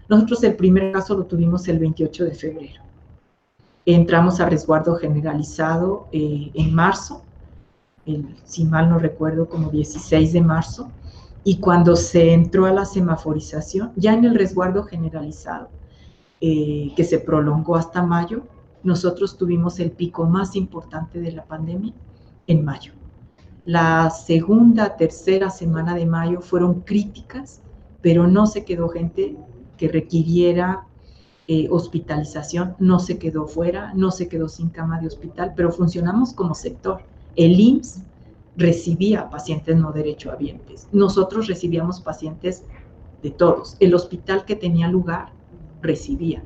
nosotros el primer caso lo tuvimos el 28 de febrero. Entramos a resguardo generalizado en marzo, si mal no recuerdo, como 16 de marzo, y cuando se entró a la semaforización, ya en el resguardo generalizado, que se prolongó hasta mayo, nosotros tuvimos el pico más importante de la pandemia en mayo. La segunda, tercera semana de mayo fueron críticas, pero no se quedó gente que requiriera hospitalización, no se quedó fuera, no se quedó sin cama de hospital, pero funcionamos como sector. El IMSS recibía pacientes no derechohabientes, nosotros recibíamos pacientes de todos. El hospital que tenía lugar recibía.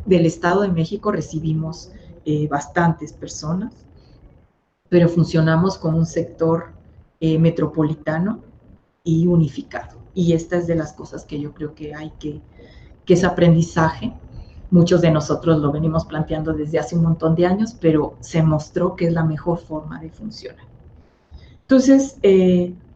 Del Estado de México recibimos bastantes personas, pero funcionamos como un sector metropolitano y unificado. Y esta es de las cosas que yo creo que hay que es aprendizaje. Muchos de nosotros lo venimos planteando desde hace un montón de años, pero se mostró que es la mejor forma de funcionar. Entonces,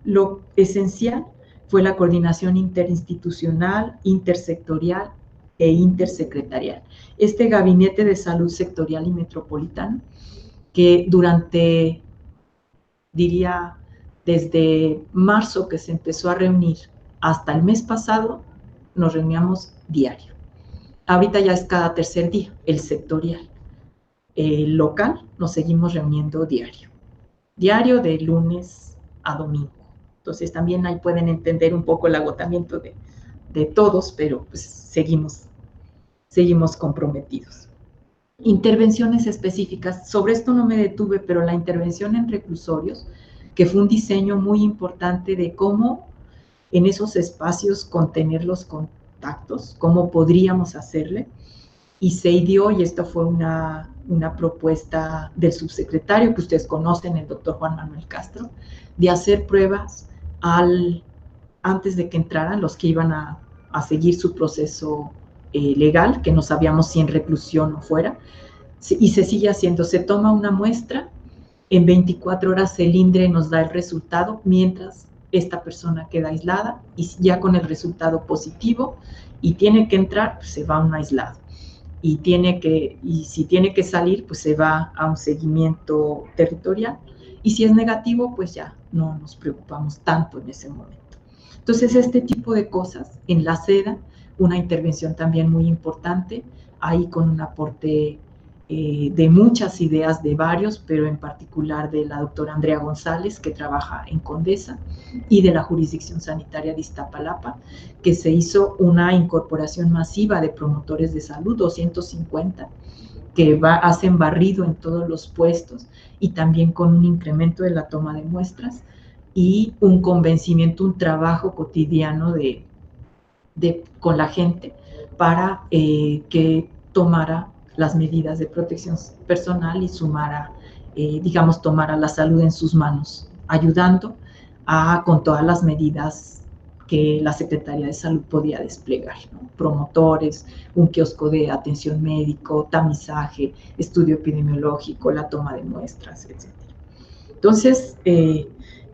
lo esencial fue la coordinación interinstitucional, intersectorial e intersecretarial. Este gabinete de salud sectorial y metropolitano, que durante, diría, desde marzo que se empezó a reunir hasta el mes pasado, nos reuníamos diario. Ahorita ya es cada tercer día, el sectorial. El local nos seguimos reuniendo diario. Diario de lunes a domingo. Entonces también ahí pueden entender un poco el agotamiento de todos, pero pues seguimos comprometidos. Intervenciones específicas. Sobre esto no me detuve, pero la intervención en reclusorios, que fue un diseño muy importante de cómo en esos espacios contener los contactos, cómo podríamos hacerle, y se dio, y esto fue una propuesta del subsecretario que ustedes conocen, el doctor Juan Manuel Castro, de hacer pruebas antes de que entraran los que iban a seguir su proceso legal, que no sabíamos si en reclusión o fuera, y se sigue haciendo. Se toma una muestra, en 24 horas el INDRE nos da el resultado, mientras esta persona queda aislada, y ya con el resultado positivo y tiene que entrar, pues se va a un aislado. y si tiene que salir, pues se va a un seguimiento territorial, y si es negativo, pues ya no nos preocupamos tanto en ese momento. Entonces, este tipo de cosas en la SEDA, una intervención también muy importante, ahí con un aporte de muchas ideas de varios, pero en particular de la doctora Andrea González, que trabaja en Condesa, y de la jurisdicción sanitaria de Iztapalapa, que se hizo una incorporación masiva de promotores de salud, 250, que hacen barrido en todos los puestos, y también con un incremento de la toma de muestras y un convencimiento, un trabajo cotidiano con la gente para que tomara las medidas de protección personal y tomara la salud en sus manos, ayudando con todas las medidas que la Secretaría de Salud podía desplegar, ¿no? Promotores, un kiosco de atención médico, tamizaje, estudio epidemiológico, la toma de muestras, etc. Entonces,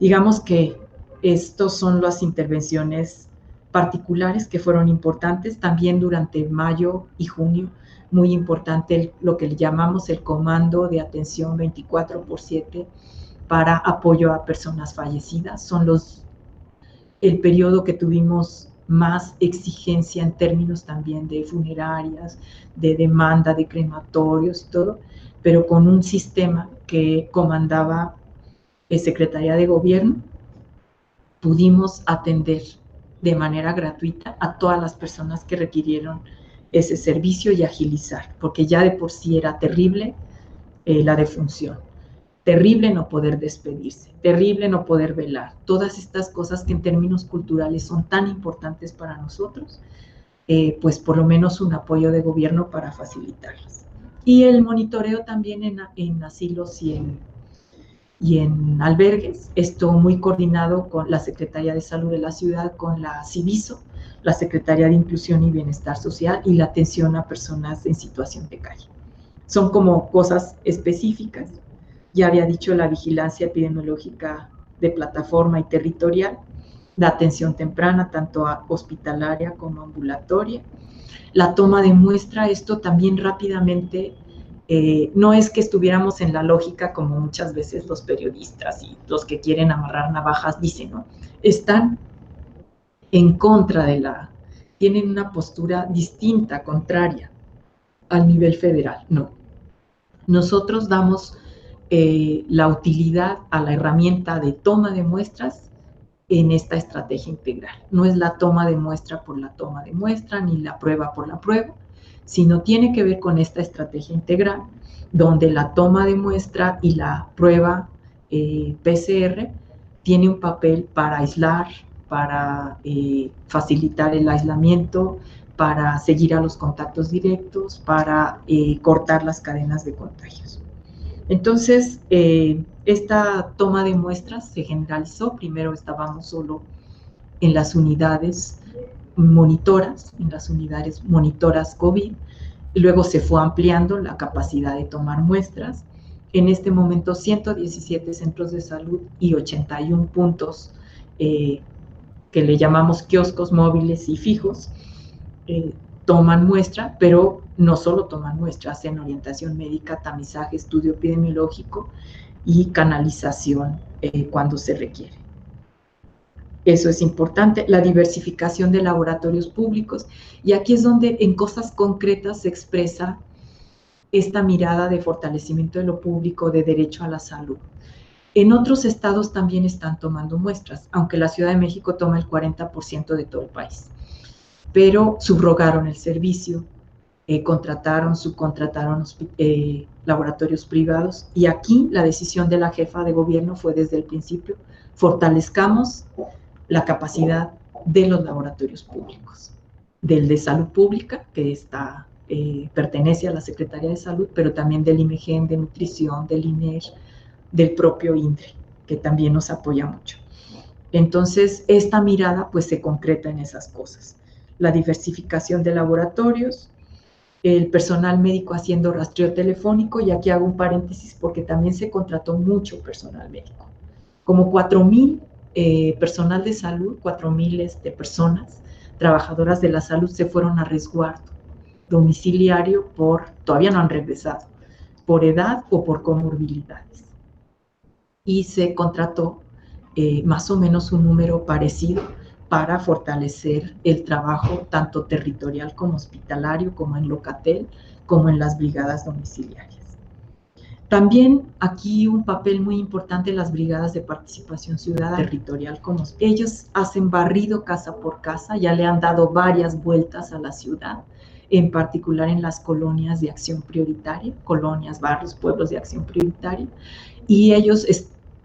digamos que estos son las intervenciones particulares que fueron importantes. También durante mayo y junio, muy importante lo que le llamamos el Comando de Atención 24/7 para apoyo a personas fallecidas. El periodo que tuvimos más exigencia en términos también de funerarias, de demanda de crematorios y todo, pero con un sistema que comandaba Secretaría de Gobierno, pudimos atender de manera gratuita a todas las personas que requirieron ese servicio y agilizar, porque ya de por sí era terrible la defunción, terrible no poder despedirse, terrible no poder velar, todas estas cosas que en términos culturales son tan importantes para nosotros, pues por lo menos un apoyo de gobierno para facilitarlas. Y el monitoreo también en asilos y en albergues, esto muy coordinado con la Secretaría de Salud de la ciudad, con la CIVISO, la Secretaría de Inclusión y Bienestar Social, y la atención a personas en situación de calle. Son como cosas específicas. Ya había dicho la vigilancia epidemiológica de plataforma y territorial, la atención temprana, tanto hospitalaria como ambulatoria, la toma de muestra, esto también rápidamente. No es que estuviéramos en la lógica como muchas veces los periodistas y los que quieren amarrar navajas dicen, ¿no? Están en contra tienen una postura distinta, contraria al nivel federal. No. Nosotros damos la utilidad a la herramienta de toma de muestras en esta estrategia integral. No es la toma de muestra por la toma de muestra, ni la prueba por la prueba, sino tiene que ver con esta estrategia integral, donde la toma de muestra y la prueba PCR tiene un papel para aislar, para facilitar el aislamiento, para seguir a los contactos directos, para cortar las cadenas de contagios. Entonces, esta toma de muestras se generalizó. Primero estábamos solo en las unidades monitoras, COVID, y luego se fue ampliando la capacidad de tomar muestras. En este momento, 117 centros de salud y 81 puntos que le llamamos kioscos móviles y fijos, toman muestra, pero no solo toman muestra, hacen orientación médica, tamizaje, estudio epidemiológico y canalización cuando se requiere. Eso es importante, la diversificación de laboratorios públicos, y aquí es donde en cosas concretas se expresa esta mirada de fortalecimiento de lo público, de derecho a la salud. En otros estados también están tomando muestras, aunque la Ciudad de México toma el 40% de todo el país, pero subrogaron el servicio, subcontrataron laboratorios privados, y aquí la decisión de la jefa de gobierno fue desde el principio: fortalezcamos la capacidad de los laboratorios públicos, del de salud pública, que pertenece a la Secretaría de Salud, pero también del IMEGEN, de nutrición, del INER, del propio INDRE, que también nos apoya mucho. Entonces, esta mirada pues se concreta en esas cosas: la diversificación de laboratorios, el personal médico haciendo rastreo telefónico, y aquí hago un paréntesis porque también se contrató mucho personal médico, como 4,000 personal de salud, 4,000 personas trabajadoras de la salud se fueron a resguardo domiciliario todavía no han regresado, por edad o por comorbilidades. Y se contrató más o menos un número parecido para fortalecer el trabajo tanto territorial como hospitalario, como en Locatel, como en las brigadas domiciliarias. También aquí un papel muy importante las brigadas de participación ciudadana territorial, como ellos hacen barrido casa por casa, ya le han dado varias vueltas a la ciudad, en particular en las colonias de acción prioritaria, colonias, barrios, pueblos de acción prioritaria, y ellos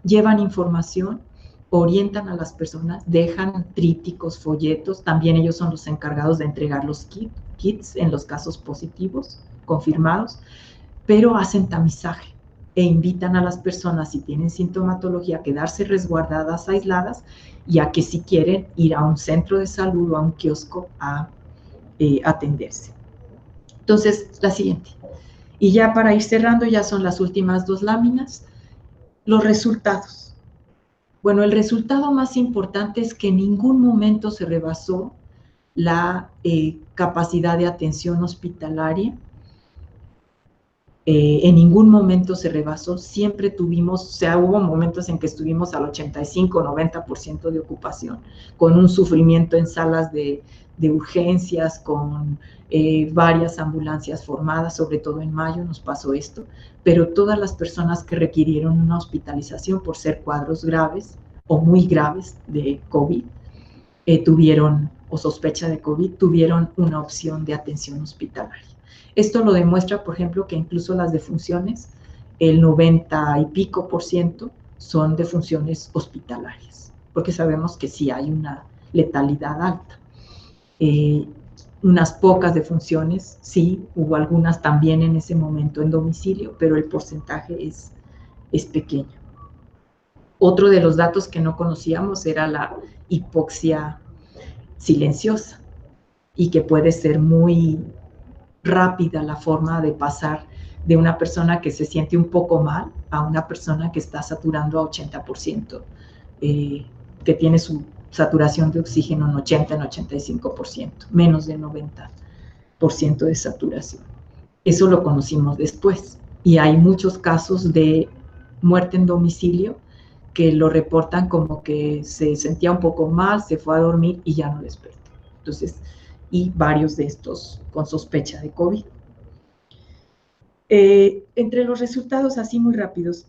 llevan información, orientan a las personas, dejan trípticos, folletos, también ellos son los encargados de entregar los kits en los casos positivos, confirmados, pero hacen tamizaje e invitan a las personas, si tienen sintomatología, a quedarse resguardadas, aisladas, y a que si quieren ir a un centro de salud o a un kiosco a atenderse. Entonces, la siguiente. Y ya para ir cerrando, ya son las últimas dos láminas, los resultados. Bueno, el resultado más importante es que en ningún momento se rebasó la capacidad de atención hospitalaria. En ningún momento se rebasó, siempre tuvimos, o sea, hubo momentos en que estuvimos al 85-90% de ocupación, con un sufrimiento en salas de urgencias, con varias ambulancias formadas, sobre todo en mayo nos pasó esto, pero todas las personas que requirieron una hospitalización por ser cuadros graves o muy graves de COVID, tuvieron, o sospecha de COVID, tuvieron una opción de atención hospitalaria. Esto lo demuestra, por ejemplo, que incluso las defunciones, el 90 y pico % son defunciones hospitalarias, porque sabemos que sí hay una letalidad alta. Unas pocas defunciones, sí, hubo algunas también en ese momento en domicilio, pero el porcentaje es pequeño. Otro de los datos que no conocíamos era la hipoxia silenciosa, y que puede ser muy rápida la forma de pasar de una persona que se siente un poco mal a una persona que está saturando a 80%, que tiene su saturación de oxígeno en 80, en 85%, menos del 90% de saturación. Eso lo conocimos después, y hay muchos casos de muerte en domicilio que lo reportan como que se sentía un poco mal, se fue a dormir y ya no despertó. Entonces, y varios de estos con sospecha de COVID. Entre los resultados así muy rápidos,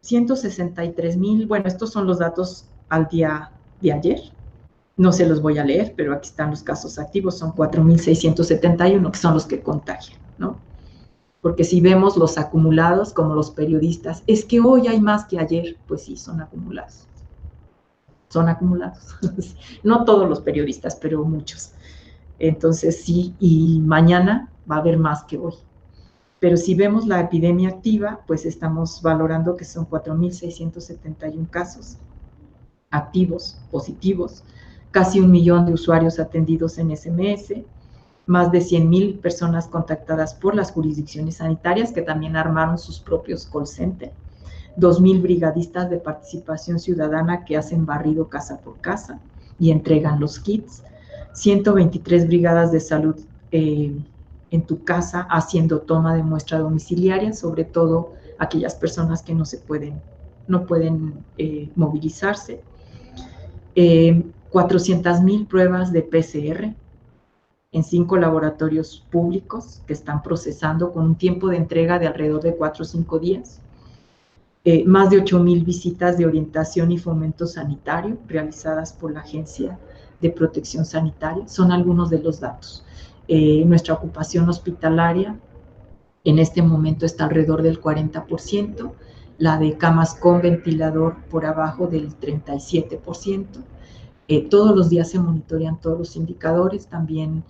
163,000, bueno, estos son los datos al día de ayer, no se los voy a leer, pero aquí están los casos activos, son 4,671, que son los que contagian, ¿no? Porque si vemos los acumulados, como los periodistas, es que hoy hay más que ayer, pues sí, son acumulados. Son acumulados. No todos los periodistas, pero muchos. Entonces sí, y mañana va a haber más que hoy. Pero si vemos la epidemia activa, pues estamos valorando que son 4,671 casos activos, positivos, casi 1 millón de usuarios atendidos en SMS, más de 100,000 personas contactadas por las jurisdicciones sanitarias, que también armaron sus propios call centers, 2,000 brigadistas de participación ciudadana que hacen barrido casa por casa y entregan los kits, 123 brigadas de salud en tu casa haciendo toma de muestra domiciliaria, sobre todo aquellas personas que no pueden movilizarse, 400,000 pruebas de PCR en 5 laboratorios públicos que están procesando con un tiempo de entrega de alrededor de 4 o 5 días, más de 8,000 visitas de orientación y fomento sanitario realizadas por la Agencia de Protección Sanitaria, son algunos de los datos. Nuestra ocupación hospitalaria en este momento está alrededor del 40%, la de camas con ventilador por abajo del 37%. Todos los días se monitorean todos los indicadores, también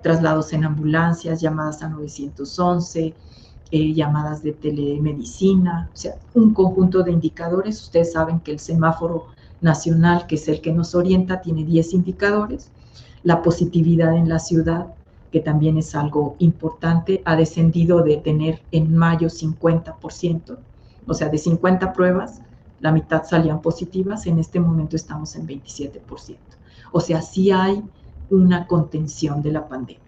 traslados en ambulancias, llamadas a 911, llamadas de telemedicina, o sea, un conjunto de indicadores. Ustedes saben que el semáforo nacional, que es el que nos orienta, tiene 10 indicadores. La positividad en la ciudad, que también es algo importante, ha descendido de tener en mayo 50%, o sea, de 50 pruebas, la mitad salían positivas, en este momento estamos en 27%. O sea, sí hay una contención de la pandemia.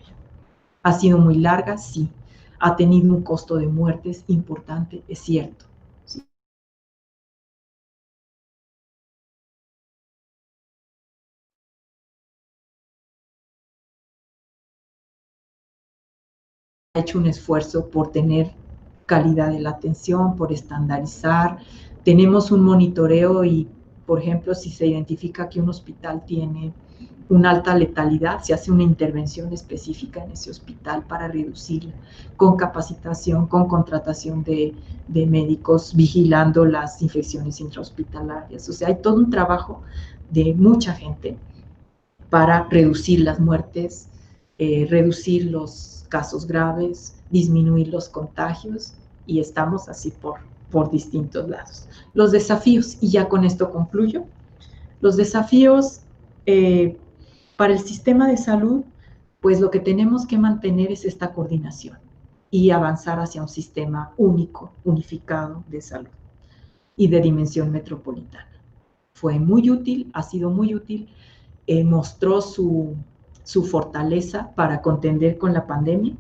¿Ha sido muy larga? Sí. ¿Ha tenido un costo de muertes importante? Es cierto. Sí. Ha hecho un esfuerzo por tener calidad de la atención, por estandarizar. Tenemos un monitoreo y, por ejemplo, si se identifica que un hospital tiene una alta letalidad, se hace una intervención específica en ese hospital para reducirla, con capacitación, con contratación de médicos, vigilando las infecciones intrahospitalarias. O sea, hay todo un trabajo de mucha gente para reducir las muertes, reducir los casos graves, disminuir los contagios, y estamos así por distintos lados. Los desafíos, y ya con esto concluyo, los desafíos para el sistema de salud, pues lo que tenemos que mantener es esta coordinación y avanzar hacia un sistema único, unificado de salud y de dimensión metropolitana. Fue muy útil, ha sido muy útil, mostró su fortaleza para contender con la pandemia,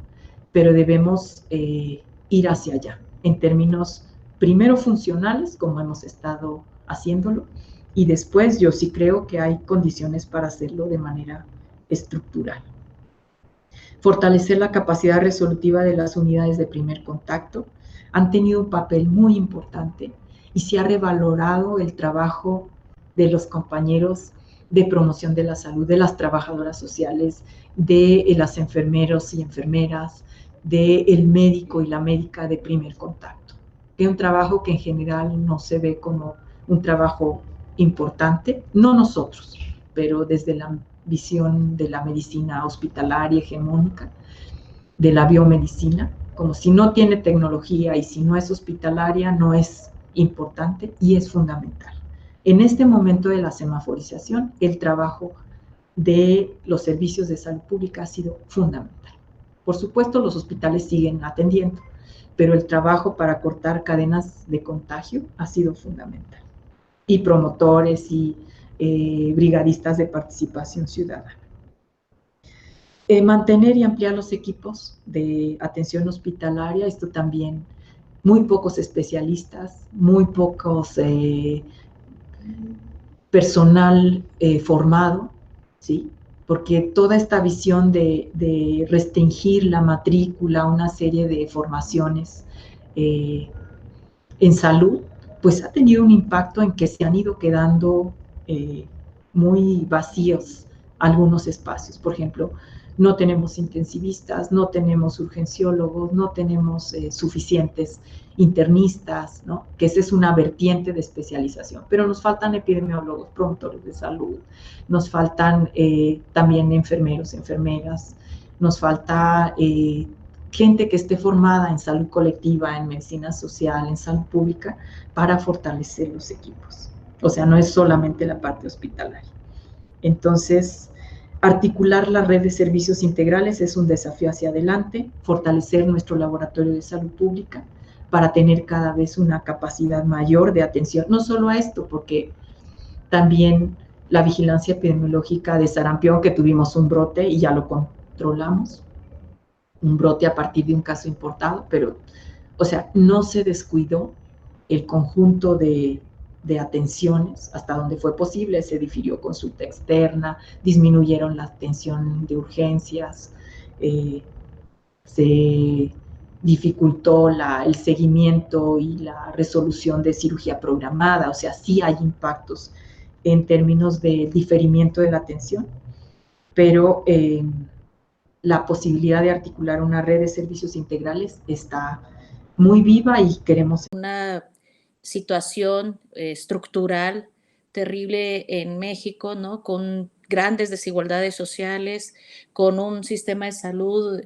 pero debemos ir hacia allá, en términos primero funcionales, como hemos estado haciéndolo, y después yo sí creo que hay condiciones para hacerlo de manera estructural. Fortalecer la capacidad resolutiva de las unidades de primer contacto. Han tenido un papel muy importante y se ha revalorado el trabajo de los compañeros de promoción de la salud, de las trabajadoras sociales, de las enfermeros y enfermeras, del médico y la médica de primer contacto. Es un trabajo que en general no se ve como un trabajo importante, no nosotros, pero desde la visión de la medicina hospitalaria hegemónica, de la biomedicina, como si no tiene tecnología y si no es hospitalaria, no es importante, y es fundamental. En este momento de la semaforización, el trabajo de los servicios de salud pública ha sido fundamental. Por supuesto, los hospitales siguen atendiendo, pero el trabajo para cortar cadenas de contagio ha sido fundamental. Y promotores y brigadistas de participación ciudadana. Mantener y ampliar los equipos de atención hospitalaria, esto también, muy pocos especialistas, muy pocos personal formado, ¿sí? Porque toda esta visión de restringir la matrícula a una serie de formaciones en salud, pues ha tenido un impacto en que se han ido quedando muy vacíos algunos espacios. Por ejemplo, no tenemos intensivistas, no tenemos urgenciólogos, no tenemos suficientes internistas, ¿no? Que esa es una vertiente de especialización, pero nos faltan epidemiólogos, promotores de salud, nos faltan también enfermeros, enfermeras, nos falta gente que esté formada en salud colectiva, en medicina social, en salud pública, para fortalecer los equipos. O sea, no es solamente la parte hospitalaria. Entonces, articular la red de servicios integrales es un desafío hacia adelante, fortalecer nuestro laboratorio de salud pública para tener cada vez una capacidad mayor de atención, no solo a esto, porque también la vigilancia epidemiológica de sarampión, que tuvimos un brote y ya lo controlamos, un brote a partir de un caso importado, pero, o sea, no se descuidó el conjunto de atenciones hasta donde fue posible, se difirió consulta externa, disminuyeron la atención de urgencias, se dificultó el seguimiento y la resolución de cirugía programada, o sea, sí hay impactos en términos de diferimiento de la atención, pero la posibilidad de articular una red de servicios integrales está muy viva y queremos. Una situación estructural terrible en México, ¿no? Con grandes desigualdades sociales, con un sistema de salud,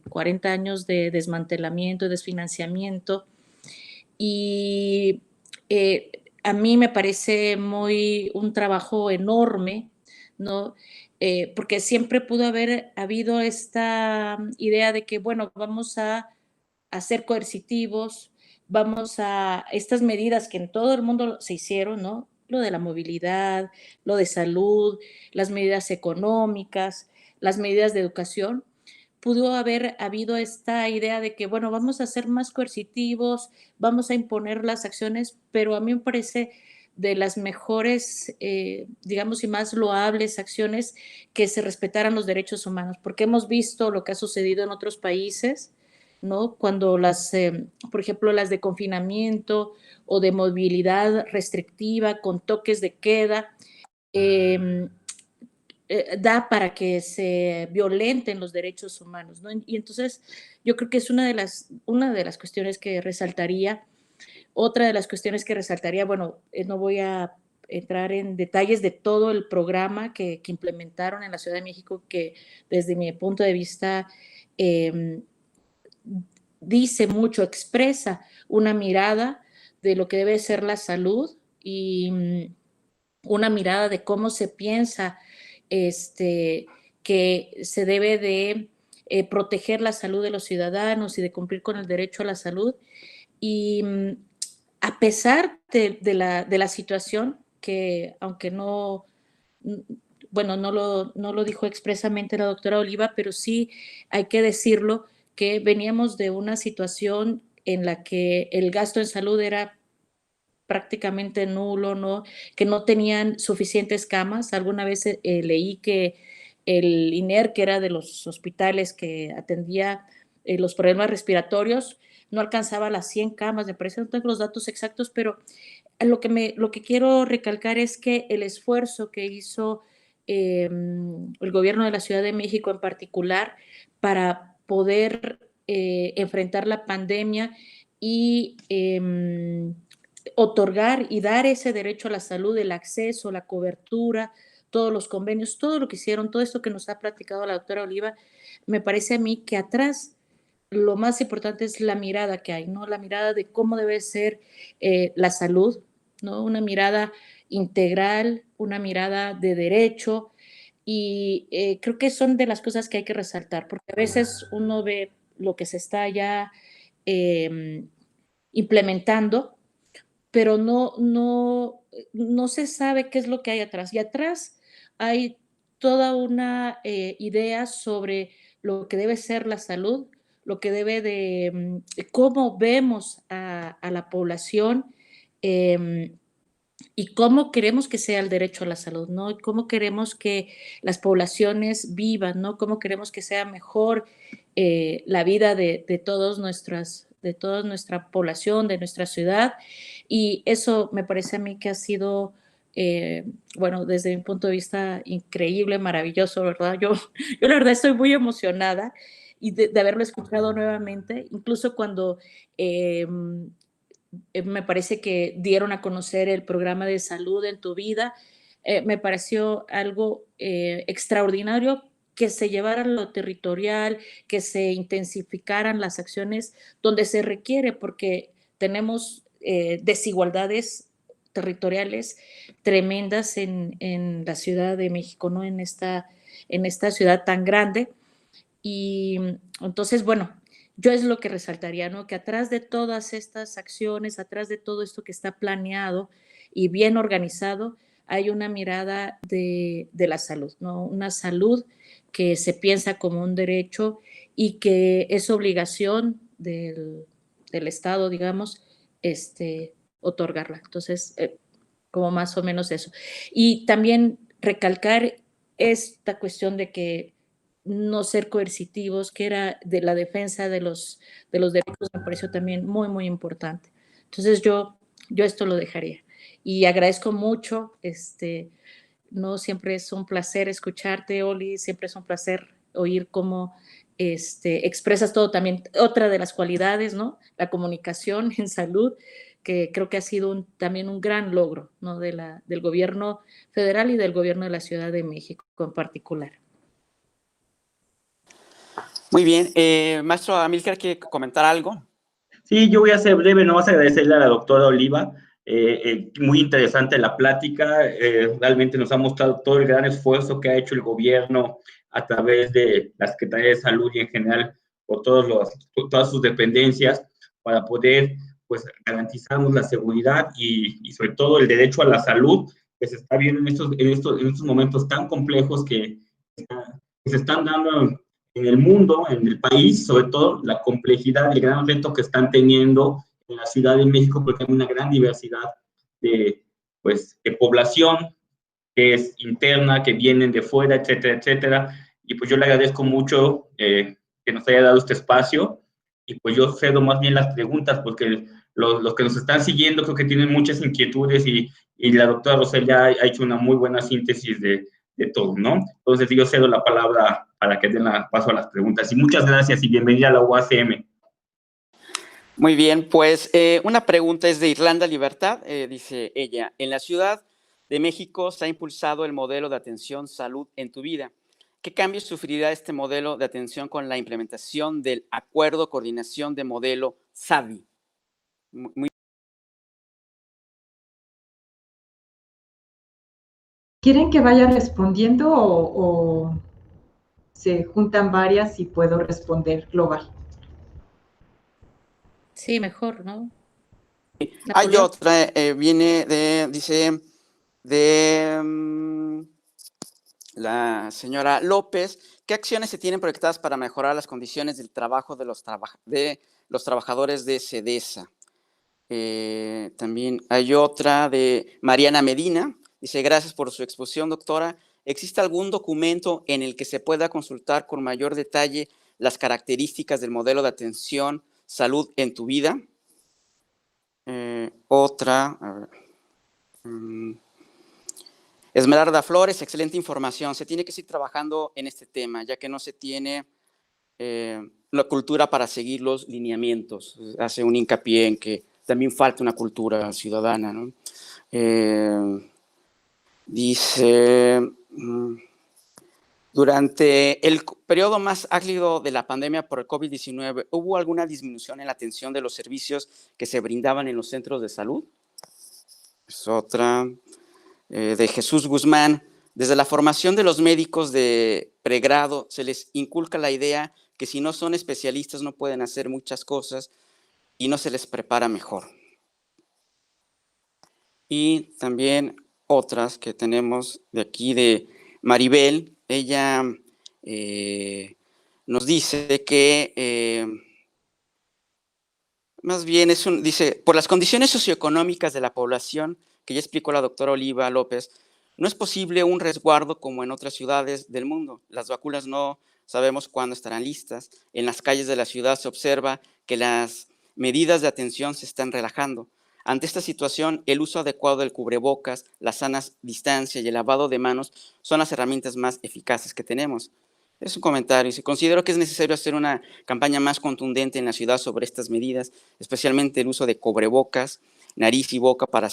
40 años de desmantelamiento y desfinanciamiento. Y a mí me parece un trabajo enorme, ¿no? Porque siempre pudo haber habido esta idea de que, bueno, vamos a ser coercitivos, vamos a estas medidas que en todo el mundo se hicieron, ¿no? Lo de la movilidad, lo de salud, las medidas económicas, las medidas de educación, pudo haber habido esta idea de que, bueno, vamos a ser más coercitivos, vamos a imponer las acciones, pero a mí me parece de las mejores, digamos, y más loables acciones que se respetaran los derechos humanos, porque hemos visto lo que ha sucedido en otros países, ¿no? Cuando por ejemplo, las de confinamiento o de movilidad restrictiva con toques de queda, da para que se violenten los derechos humanos, ¿no? Y entonces yo creo que es una de las cuestiones que resaltaría. Otra de las cuestiones que resaltaría, bueno, no voy a entrar en detalles de todo el programa que implementaron en la Ciudad de México, que desde mi punto de vista dice mucho, expresa una mirada de lo que debe ser la salud y una mirada de cómo se piensa que se debe de proteger la salud de los ciudadanos y de cumplir con el derecho a la salud. Y a pesar de la situación, que aunque no, bueno, no lo dijo expresamente la doctora Oliva, pero sí hay que decirlo, que veníamos de una situación en la que el gasto en salud era prácticamente nulo, ¿no? Que no tenían suficientes camas. Alguna vez leí que el INER, que era de los hospitales que atendía los problemas respiratorios, no alcanzaba las 100 camas, me parece, no tengo los datos exactos, pero lo que quiero recalcar es que el esfuerzo que hizo el gobierno de la Ciudad de México en particular para poder enfrentar la pandemia y otorgar y dar ese derecho a la salud, el acceso, la cobertura, todos los convenios, todo lo que hicieron, todo esto que nos ha platicado la doctora Oliva, me parece a mí que atrás lo más importante es la mirada que hay, ¿no? La mirada de cómo debe ser la salud, ¿no? Una mirada integral, una mirada de derecho, y creo que son de las cosas que hay que resaltar, porque a veces uno ve lo que se está ya implementando, pero no se sabe qué es lo que hay atrás. Y atrás hay toda una idea sobre lo que debe ser la salud, lo que debe de cómo vemos a la población y cómo queremos que sea el derecho a la salud, ¿no? Y cómo queremos que las poblaciones vivan, ¿no? Cómo queremos que sea mejor la vida de toda nuestra población, de nuestra ciudad. Y eso me parece a mí que ha sido, bueno, desde mi punto de vista, increíble, maravilloso, ¿verdad? Yo la verdad estoy muy emocionada y de haberlo escuchado nuevamente, incluso cuando me parece que dieron a conocer el programa de salud en tu vida, me pareció algo extraordinario que se llevara a lo territorial, que se intensificaran las acciones donde se requiere, porque tenemos desigualdades territoriales tremendas en la Ciudad de México, ¿no? En esta ciudad tan grande. Y entonces, bueno, yo es lo que resaltaría, ¿no? Que atrás de todas estas acciones, atrás de todo esto que está planeado y bien organizado, hay una mirada de la salud, ¿no? Una salud que se piensa como un derecho y que es obligación del Estado, digamos, otorgarla. Entonces, como más o menos eso. Y también recalcar esta cuestión de que no ser coercitivos, que era de la defensa de los derechos, me pareció también muy, muy importante. Entonces yo esto lo dejaría. Y agradezco mucho, no siempre es un placer escucharte, Oli, siempre es un placer oír cómo expresas todo también. Otra de las cualidades, ¿no? La comunicación en salud, que creo que ha sido también un gran logro, ¿no? Del gobierno federal y del gobierno de la Ciudad de México en particular. Muy bien. Maestro Amílcar, ¿quiere comentar algo? Sí, yo voy a ser breve, no vas a agradecerle a la doctora Oliva. Muy interesante la plática, realmente nos ha mostrado todo el gran esfuerzo que ha hecho el gobierno a través de la Secretaría de Salud y en general por todas sus dependencias para poder pues, garantizarnos la seguridad y sobre todo el derecho a la salud que se está viendo en estos momentos tan complejos que se están dando en el mundo, en el país, sobre todo la complejidad, el gran reto que están teniendo en la Ciudad de México, porque hay una gran diversidad de, pues, de población que es interna, que vienen de fuera, etcétera, etcétera. Y pues yo le agradezco mucho que nos haya dado este espacio, y pues yo cedo más bien las preguntas, porque los que nos están siguiendo creo que tienen muchas inquietudes, y la doctora Rosel ya ha hecho una muy buena síntesis de todo, ¿no? Entonces yo cedo la palabra para que den paso a las preguntas. Y muchas gracias y bienvenida a la UACM. Muy bien, pues una pregunta es de Irlanda Libertad, dice ella, en la Ciudad de México se ha impulsado el modelo de atención salud en tu vida. ¿Qué cambios sufrirá este modelo de atención con la implementación del Acuerdo Coordinación de Modelo SAVI? ¿Quieren que vaya respondiendo o se juntan varias y puedo responder global? Sí, mejor, ¿no? Hay Napoleón. otra, viene dice, la señora López, ¿qué acciones se tienen proyectadas para mejorar las condiciones del trabajo de los trabajadores de SEDESA? También hay otra de Mariana Medina, dice, gracias por su exposición, doctora. ¿Existe algún documento en el que se pueda consultar con mayor detalle las características del modelo de atención salud en tu vida? Otra, a ver, Esmeralda Flores, excelente información. Se tiene que seguir trabajando en este tema, ya que no se tiene la cultura para seguir los lineamientos. Hace un hincapié en que también falta una cultura ciudadana, ¿no? Dice, durante el periodo más álgido de la pandemia por el COVID-19, ¿hubo alguna disminución en la atención de los servicios que se brindaban en los centros de salud? Es otra. De Jesús Guzmán, desde la formación de los médicos de pregrado se les inculca la idea que si no son especialistas no pueden hacer muchas cosas y no se les prepara mejor. Y también otras que tenemos de aquí de Maribel, ella nos dice que más bien dice, por las condiciones socioeconómicas de la población, que ya explicó la doctora Oliva López, no es posible un resguardo como en otras ciudades del mundo. Las vacunas no sabemos cuándo estarán listas. En las calles de la ciudad se observa que las medidas de atención se están relajando. Ante esta situación, el uso adecuado del cubrebocas, las sanas distancias y el lavado de manos son las herramientas más eficaces que tenemos. Es un comentario. Considero que es necesario hacer una campaña más contundente en la ciudad sobre estas medidas, especialmente el uso de cubrebocas, nariz y boca para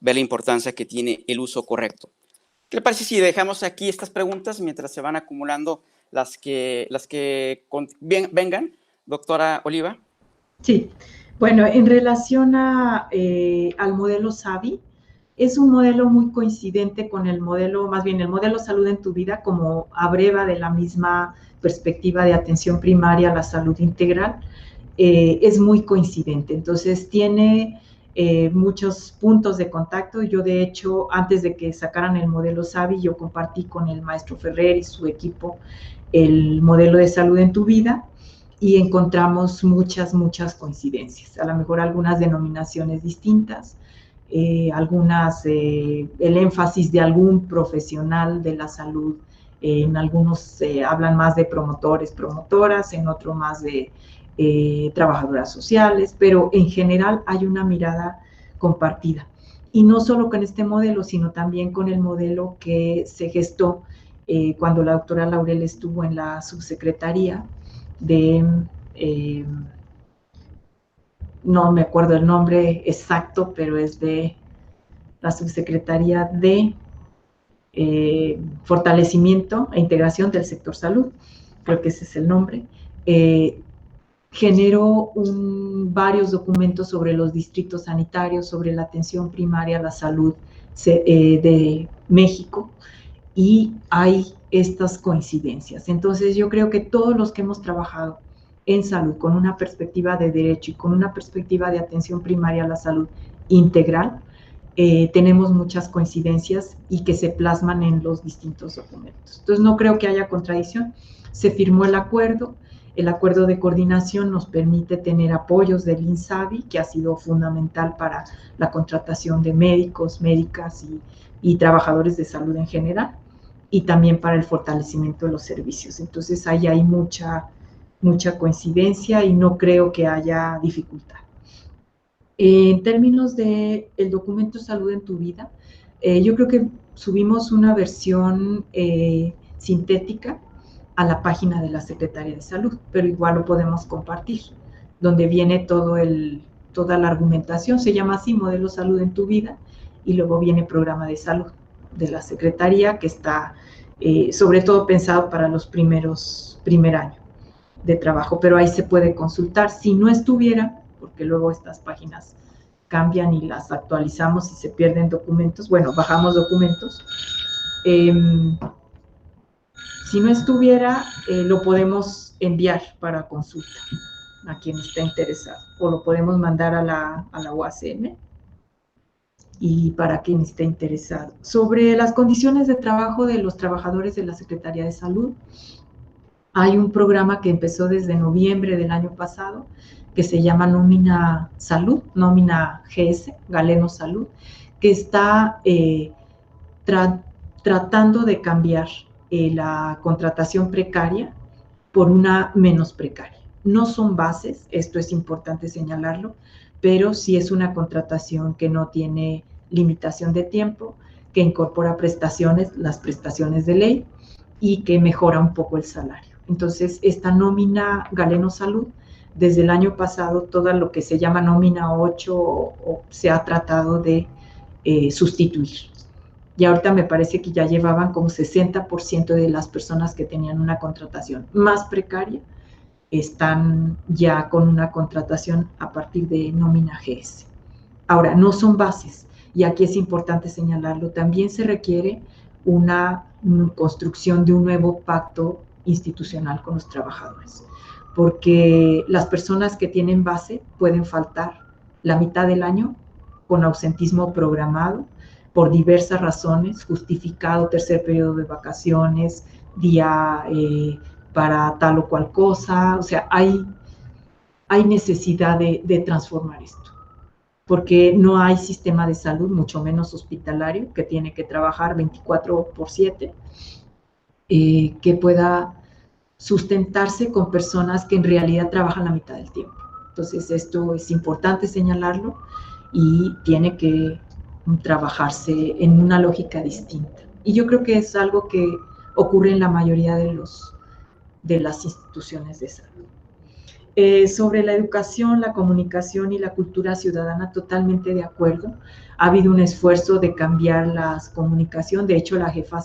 ver la importancia que tiene el uso correcto. ¿Qué le parece si dejamos aquí estas preguntas mientras se van acumulando las que vengan? Doctora Oliva. Sí, bueno, en relación al modelo SAVI, es un modelo muy coincidente con el modelo, más bien el modelo salud en tu vida, como abreva de la misma perspectiva de atención primaria a la salud integral, es muy coincidente. Entonces tiene muchos puntos de contacto. Yo, de hecho, antes de que sacaran el modelo SAVI, yo compartí con el maestro Ferrer y su equipo el modelo de salud en tu vida y encontramos muchas coincidencias. A lo mejor algunas denominaciones distintas, el énfasis de algún profesional de la salud. En algunos hablan más de promotores, promotoras, en otro más de trabajadoras sociales, pero en general hay una mirada compartida. Y no solo con este modelo, sino también con el modelo que se gestó cuando la doctora Laurel estuvo en la subsecretaría de, no me acuerdo el nombre exacto, pero es de la subsecretaría de fortalecimiento e integración del sector salud, creo que ese es el nombre. Generó varios documentos sobre los distritos sanitarios, sobre la atención primaria a la salud de México, y hay estas coincidencias. Entonces yo creo que todos los que hemos trabajado en salud con una perspectiva de derecho y con una perspectiva de atención primaria a la salud integral, tenemos muchas coincidencias y que se plasman en los distintos documentos. Entonces, no creo que haya contradicción. Se firmó el acuerdo de coordinación nos permite tener apoyos del INSABI, que ha sido fundamental para la contratación de médicos, médicas y trabajadores de salud en general, y también para el fortalecimiento de los servicios. Entonces, ahí hay mucha coincidencia y no creo que haya dificultad. En términos del documento Salud en tu Vida, yo creo que subimos una versión sintética a la página de la Secretaría de Salud, pero igual lo podemos compartir, donde viene toda la argumentación, se llama así, Modelo Salud en tu Vida, y luego viene Programa de Salud de la Secretaría, que está sobre todo pensado para los primer año de trabajo, pero ahí se puede consultar. Si no estuviera, porque luego estas páginas cambian y las actualizamos y se pierden documentos, bueno, bajamos documentos. Si no estuviera, lo podemos enviar para consulta a quien esté interesado, o lo podemos mandar a la UACM y para quien esté interesado. Sobre las condiciones de trabajo de los trabajadores de la Secretaría de Salud, hay un programa que empezó desde noviembre del año pasado, que se llama Nómina Salud, Nómina GS, Galeno Salud, que está tratando de cambiar la contratación precaria por una menos precaria. No son bases, esto es importante señalarlo, pero sí es una contratación que no tiene limitación de tiempo, que incorpora prestaciones, las prestaciones de ley, y que mejora un poco el salario. Entonces, esta nómina Galeno Salud, desde el año pasado, todo lo que se llama nómina 8 se ha tratado de sustituir. Y ahorita me parece que ya llevaban como 60% de las personas que tenían una contratación más precaria, están ya con una contratación a partir de nómina GS. Ahora, no son bases, y aquí es importante señalarlo, también se requiere una construcción de un nuevo pacto institucional con los trabajadores, porque las personas que tienen base pueden faltar la mitad del año con ausentismo programado por diversas razones, justificado tercer periodo de vacaciones, día para tal o cual cosa, o sea, hay necesidad de transformar esto, porque no hay sistema de salud, mucho menos hospitalario, que tiene que trabajar 24/7, que pueda sustentarse con personas que en realidad trabajan la mitad del tiempo. Entonces, esto es importante señalarlo y tiene que trabajarse en una lógica distinta. Y yo creo que es algo que ocurre en la mayoría de las instituciones de salud. Sobre la educación, la comunicación y la cultura ciudadana, totalmente de acuerdo. Ha habido un esfuerzo de cambiar la comunicación. De hecho, la jefa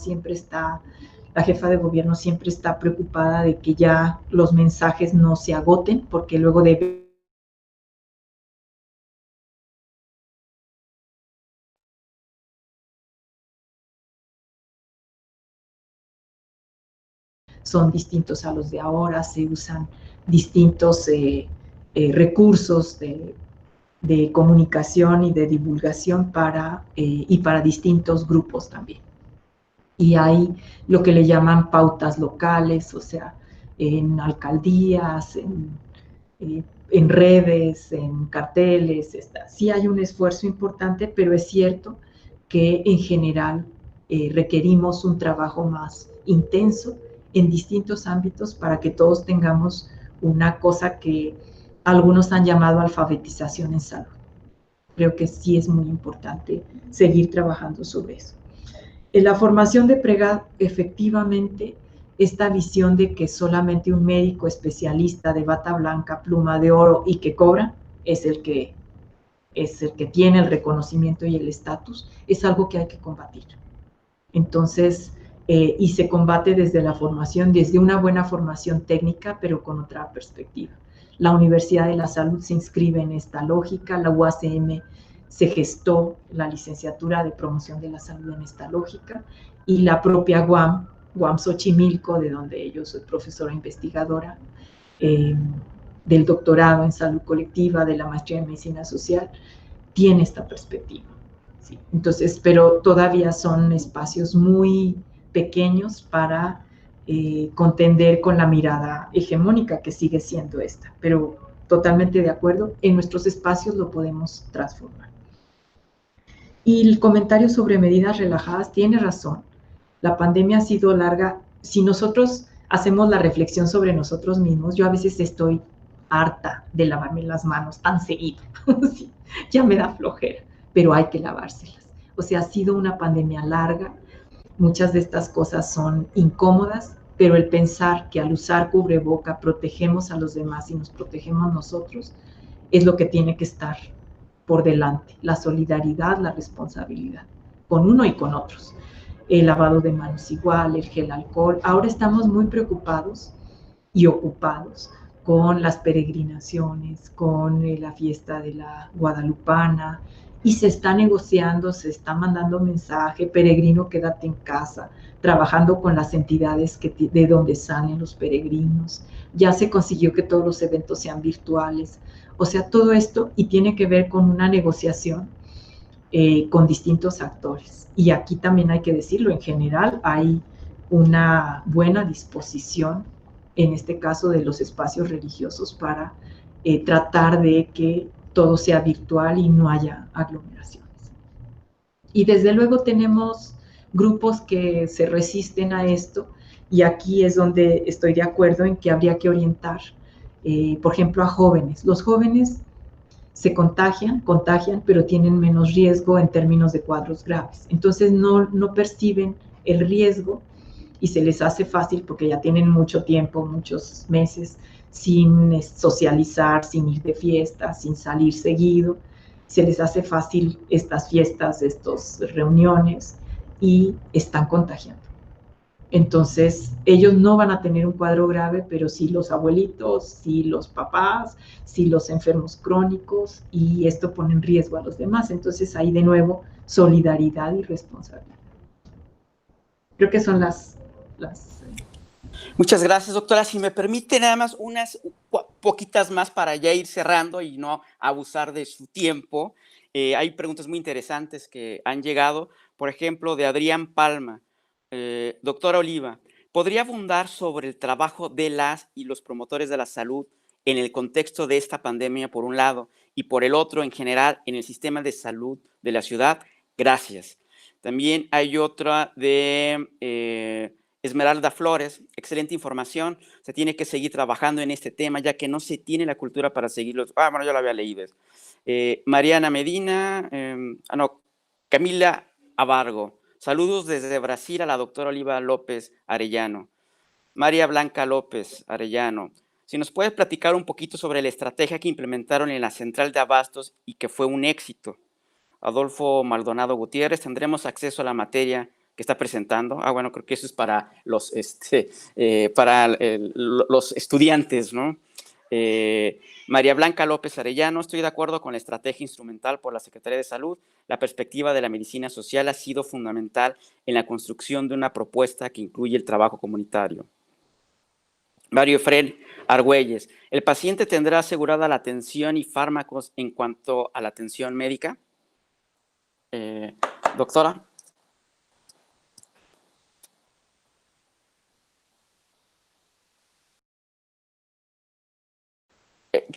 de gobierno siempre está preocupada de que ya los mensajes no se agoten, porque luego son distintos a los de ahora, se usan distintos recursos de comunicación y de divulgación para distintos grupos también. Y hay lo que le llaman pautas locales, o sea, en alcaldías, en redes, en carteles. Sí hay un esfuerzo importante, pero es cierto que en general requerimos un trabajo más intenso en distintos ámbitos para que todos tengamos una cosa que algunos han llamado alfabetización en salud. Creo que sí es muy importante seguir trabajando sobre eso. En la formación de PREGAD, efectivamente, esta visión de que solamente un médico especialista de bata blanca, pluma de oro y que cobra es el que tiene el reconocimiento y el estatus, es algo que hay que combatir. Entonces, y se combate desde la formación, desde una buena formación técnica, pero con otra perspectiva. La Universidad de la Salud se inscribe en esta lógica, la UACM se gestó la licenciatura de promoción de la salud en esta lógica, y la propia UAM Xochimilco, de donde yo soy profesora investigadora, del doctorado en salud colectiva, de la maestría en medicina social, tiene esta perspectiva. ¿sí? Entonces, pero todavía son espacios muy pequeños para contender con la mirada hegemónica que sigue siendo esta, pero totalmente de acuerdo, en nuestros espacios lo podemos transformar. Y el comentario sobre medidas relajadas tiene razón, la pandemia ha sido larga. Si nosotros hacemos la reflexión sobre nosotros mismos, yo a veces estoy harta de lavarme las manos tan seguido, sí, ya me da flojera, pero hay que lavárselas. O sea, ha sido una pandemia larga, muchas de estas cosas son incómodas, pero el pensar que al usar cubreboca protegemos a los demás y nos protegemos nosotros, es lo que tiene que estar por delante, la solidaridad, la responsabilidad, con uno y con otros. El lavado de manos igual, el gel alcohol. Ahora estamos muy preocupados y ocupados con las peregrinaciones, con la fiesta de la Guadalupana, y se está negociando, se está mandando mensaje, peregrino, quédate en casa, trabajando con las entidades de donde salen los peregrinos. Ya se consiguió que todos los eventos sean virtuales. O sea, todo esto, y tiene que ver con una negociación con distintos actores. Y aquí también hay que decirlo, en general hay una buena disposición, en este caso de los espacios religiosos, para tratar de que todo sea virtual y no haya aglomeraciones. Y desde luego tenemos grupos que se resisten a esto, y aquí es donde estoy de acuerdo en que habría que orientar, por ejemplo, a jóvenes. Los jóvenes se contagian, pero tienen menos riesgo en términos de cuadros graves. Entonces no perciben el riesgo y se les hace fácil porque ya tienen mucho tiempo, muchos meses, sin socializar, sin ir de fiesta, sin salir seguido. Se les hace fácil estas fiestas, estas reuniones, y están contagiando. Entonces, ellos no van a tener un cuadro grave, pero sí los abuelitos, sí los papás, sí los enfermos crónicos, y esto pone en riesgo a los demás. Entonces, ahí de nuevo, solidaridad y responsabilidad. Creo que son las... Muchas gracias, doctora. Si me permite nada más unas poquitas más para ya ir cerrando y no abusar de su tiempo. Hay preguntas muy interesantes que han llegado, por ejemplo, de Adrián Palma. Doctora Oliva, ¿podría abundar sobre el trabajo de las y los promotores de la salud en el contexto de esta pandemia, por un lado, y por el otro, en general, en el sistema de salud de la ciudad? Gracias. También hay otra de Esmeralda Flores. Excelente información. Se tiene que seguir trabajando en este tema, ya que no se tiene la cultura para seguirlos. Bueno, yo la había leído. Mariana Medina, Camila Abargo. Saludos desde Brasil a la doctora Oliva López Arellano. María Blanca López Arellano. Si nos puedes platicar un poquito sobre la estrategia que implementaron en la central de abastos y que fue un éxito. Adolfo Maldonado Gutiérrez, ¿tendremos acceso a la materia que está presentando? Bueno, creo que eso es para los, los estudiantes, ¿no? María Blanca López Arellano, estoy de acuerdo con la estrategia instrumental por la Secretaría de Salud. La perspectiva de la medicina social ha sido fundamental en la construcción de una propuesta que incluye el trabajo comunitario. Mario Efrén Argüelles, ¿el paciente tendrá asegurada la atención y fármacos en cuanto a la atención médica? Doctora.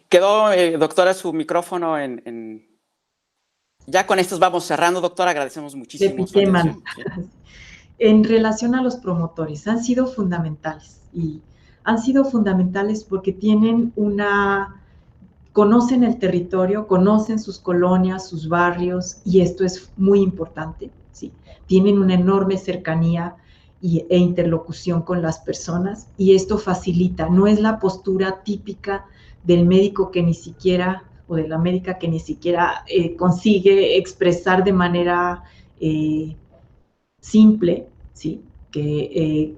Quedó, doctora, su micrófono en... Ya con estos vamos cerrando, doctora, agradecemos muchísimo su atención. En relación a los promotores, han sido fundamentales, y han sido fundamentales porque tienen conocen el territorio, conocen sus colonias, sus barrios, y esto es muy importante, ¿sí? Tienen una enorme cercanía e interlocución con las personas, y esto facilita, no es la postura típica del médico que ni siquiera, o de la médica que ni siquiera consigue expresar de manera simple, ¿sí?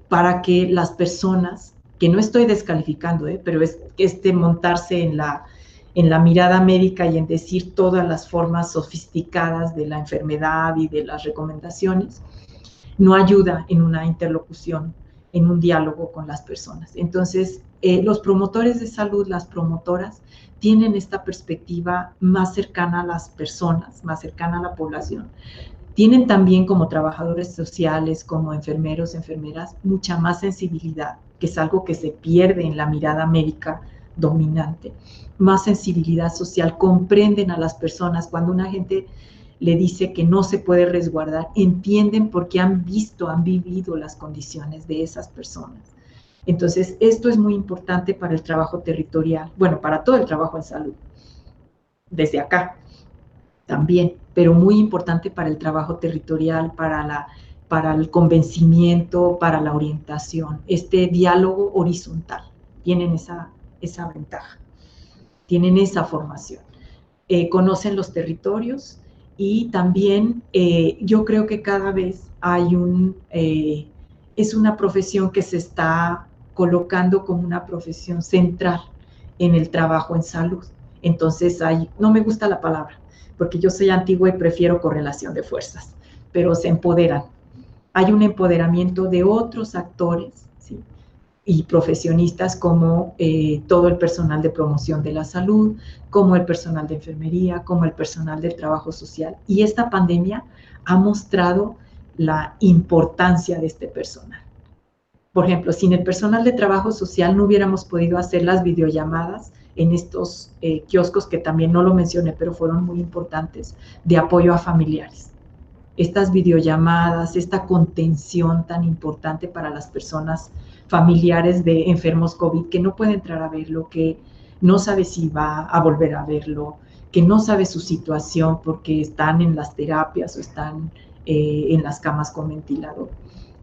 Para que las personas, que no estoy descalificando, pero es montarse en la mirada médica y en decir todas las formas sofisticadas de la enfermedad y de las recomendaciones, no ayuda en una interlocución en un diálogo con las personas. Entonces, los promotores de salud, las promotoras, tienen esta perspectiva más cercana a las personas, más cercana a la población. Tienen también, como trabajadores sociales, como enfermeros, enfermeras, mucha más sensibilidad, que es algo que se pierde en la mirada médica dominante. Más sensibilidad social, comprenden a las personas. Cuando una gente le dice que no se puede resguardar, entienden porque han visto, han vivido las condiciones de esas personas. Entonces, esto es muy importante para el trabajo territorial, bueno, para todo el trabajo en salud, desde acá también, pero muy importante para el trabajo territorial, para el convencimiento, para la orientación, este diálogo horizontal. Tienen esa ventaja, tienen esa formación. Conocen los territorios y también yo creo que cada vez hay es una profesión que se está colocando como una profesión central en el trabajo en salud. Entonces, no me gusta la palabra, porque yo soy antigua y prefiero correlación de fuerzas, pero se empoderan. Hay un empoderamiento de otros actores, ¿sí?, y profesionistas como todo el personal de promoción de la salud, como el personal de enfermería, como el personal del trabajo social. Y esta pandemia ha mostrado la importancia de este personal. Por ejemplo, sin el personal de trabajo social no hubiéramos podido hacer las videollamadas en estos kioscos que también no lo mencioné, pero fueron muy importantes, de apoyo a familiares. Estas videollamadas, esta contención tan importante para las personas familiares de enfermos COVID que no puede entrar a verlo, que no sabe si va a volver a verlo, que no sabe su situación porque están en las terapias o están en las camas con ventilador.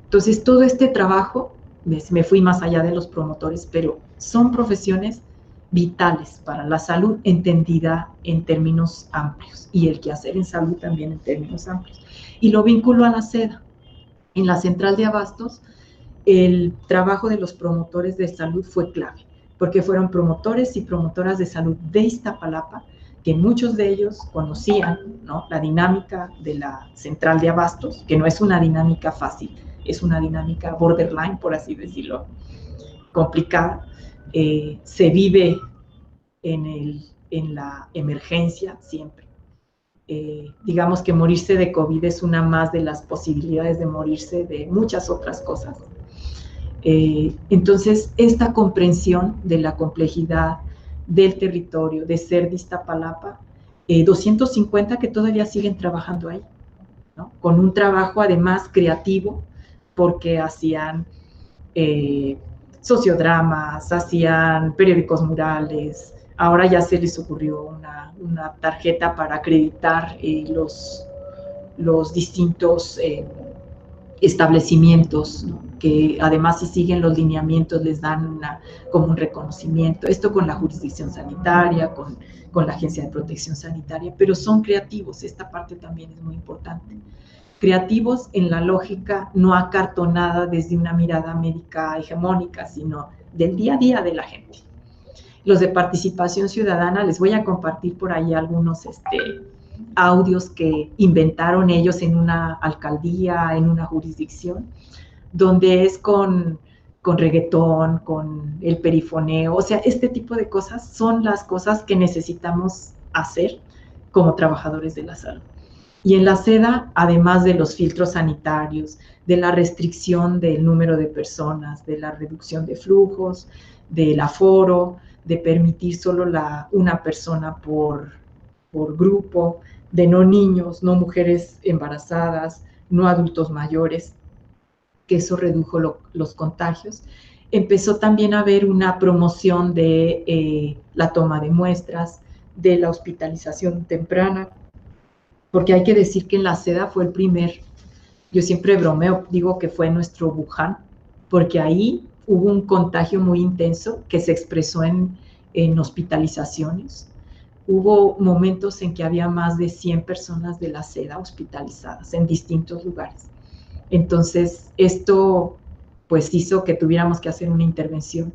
Entonces, todo este trabajo, me fui más allá de los promotores, pero son profesiones vitales para la salud entendida en términos amplios y el quehacer en salud también en términos amplios. Y lo vinculo a la SEDA. En la central de abastos, el trabajo de los promotores de salud fue clave, porque fueron promotores y promotoras de salud de Iztapalapa, que muchos de ellos conocían, ¿no?, la dinámica de la central de abastos, que no es una dinámica fácil, es una dinámica borderline, por así decirlo, complicada. Se vive en la emergencia siempre. Digamos que morirse de COVID es una más de las posibilidades de morirse de muchas otras cosas. Entonces, esta comprensión de la complejidad del territorio, de ser de Iztapalapa, 250 que todavía siguen trabajando ahí, ¿no?, con un trabajo además creativo, porque hacían sociodramas, hacían periódicos murales. Ahora ya se les ocurrió una tarjeta para acreditar los distintos establecimientos, ¿no?, que además si siguen los lineamientos les dan como un reconocimiento. Esto con la jurisdicción sanitaria, con la Agencia de Protección Sanitaria, pero son creativos. Esta parte también es muy importante. Creativos en la lógica no acartonada desde una mirada médica hegemónica, sino del día a día de la gente. Los de participación ciudadana, les voy a compartir por ahí algunos audios que inventaron ellos en una alcaldía, en una jurisdicción, donde es con reggaetón, con el perifoneo. O sea, este tipo de cosas son las cosas que necesitamos hacer como trabajadores de la salud. Y en la SEDA, además de los filtros sanitarios, de la restricción del número de personas, de la reducción de flujos, del aforo, de permitir solo una persona por grupo, de no niños, no mujeres embarazadas, no adultos mayores, que eso redujo los contagios. Empezó también a haber una promoción de la toma de muestras, de la hospitalización temprana, porque hay que decir que en la SEDA fue el primer, yo siempre bromeo, digo que fue nuestro Wuhan, porque ahí hubo un contagio muy intenso que se expresó en hospitalizaciones. Hubo momentos en que había más de 100 personas de la SEDA hospitalizadas en distintos lugares. Entonces, esto pues hizo que tuviéramos que hacer una intervención.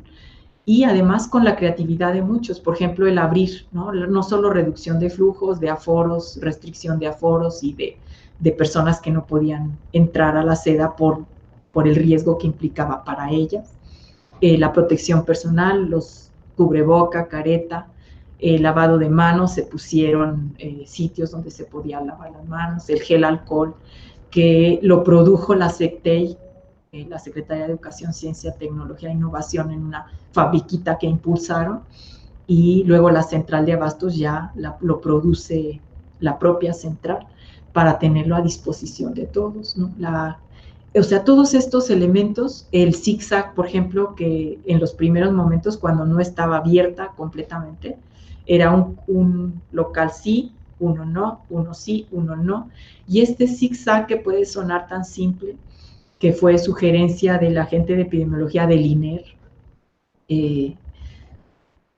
Y además con la creatividad de muchos, por ejemplo, el abrir, no solo reducción de flujos, de aforos, restricción de aforos y de personas que no podían entrar a la SEDA por por el riesgo que implicaba para ellas. La protección personal, los cubreboca, careta, lavado de manos, se pusieron sitios donde se podía lavar las manos, el gel alcohol, que lo produjo la SECTEI, la Secretaría de Educación, Ciencia, Tecnología e Innovación, en una fabriquita que impulsaron, y luego la central de abastos ya lo produce la propia central para tenerlo a disposición de todos, ¿no? O sea, todos estos elementos, el zigzag, por ejemplo, que en los primeros momentos, cuando no estaba abierta completamente, era un local sí, uno no, uno sí, uno no, y este zigzag, que puede sonar tan simple, que fue sugerencia del agente de epidemiología del INER,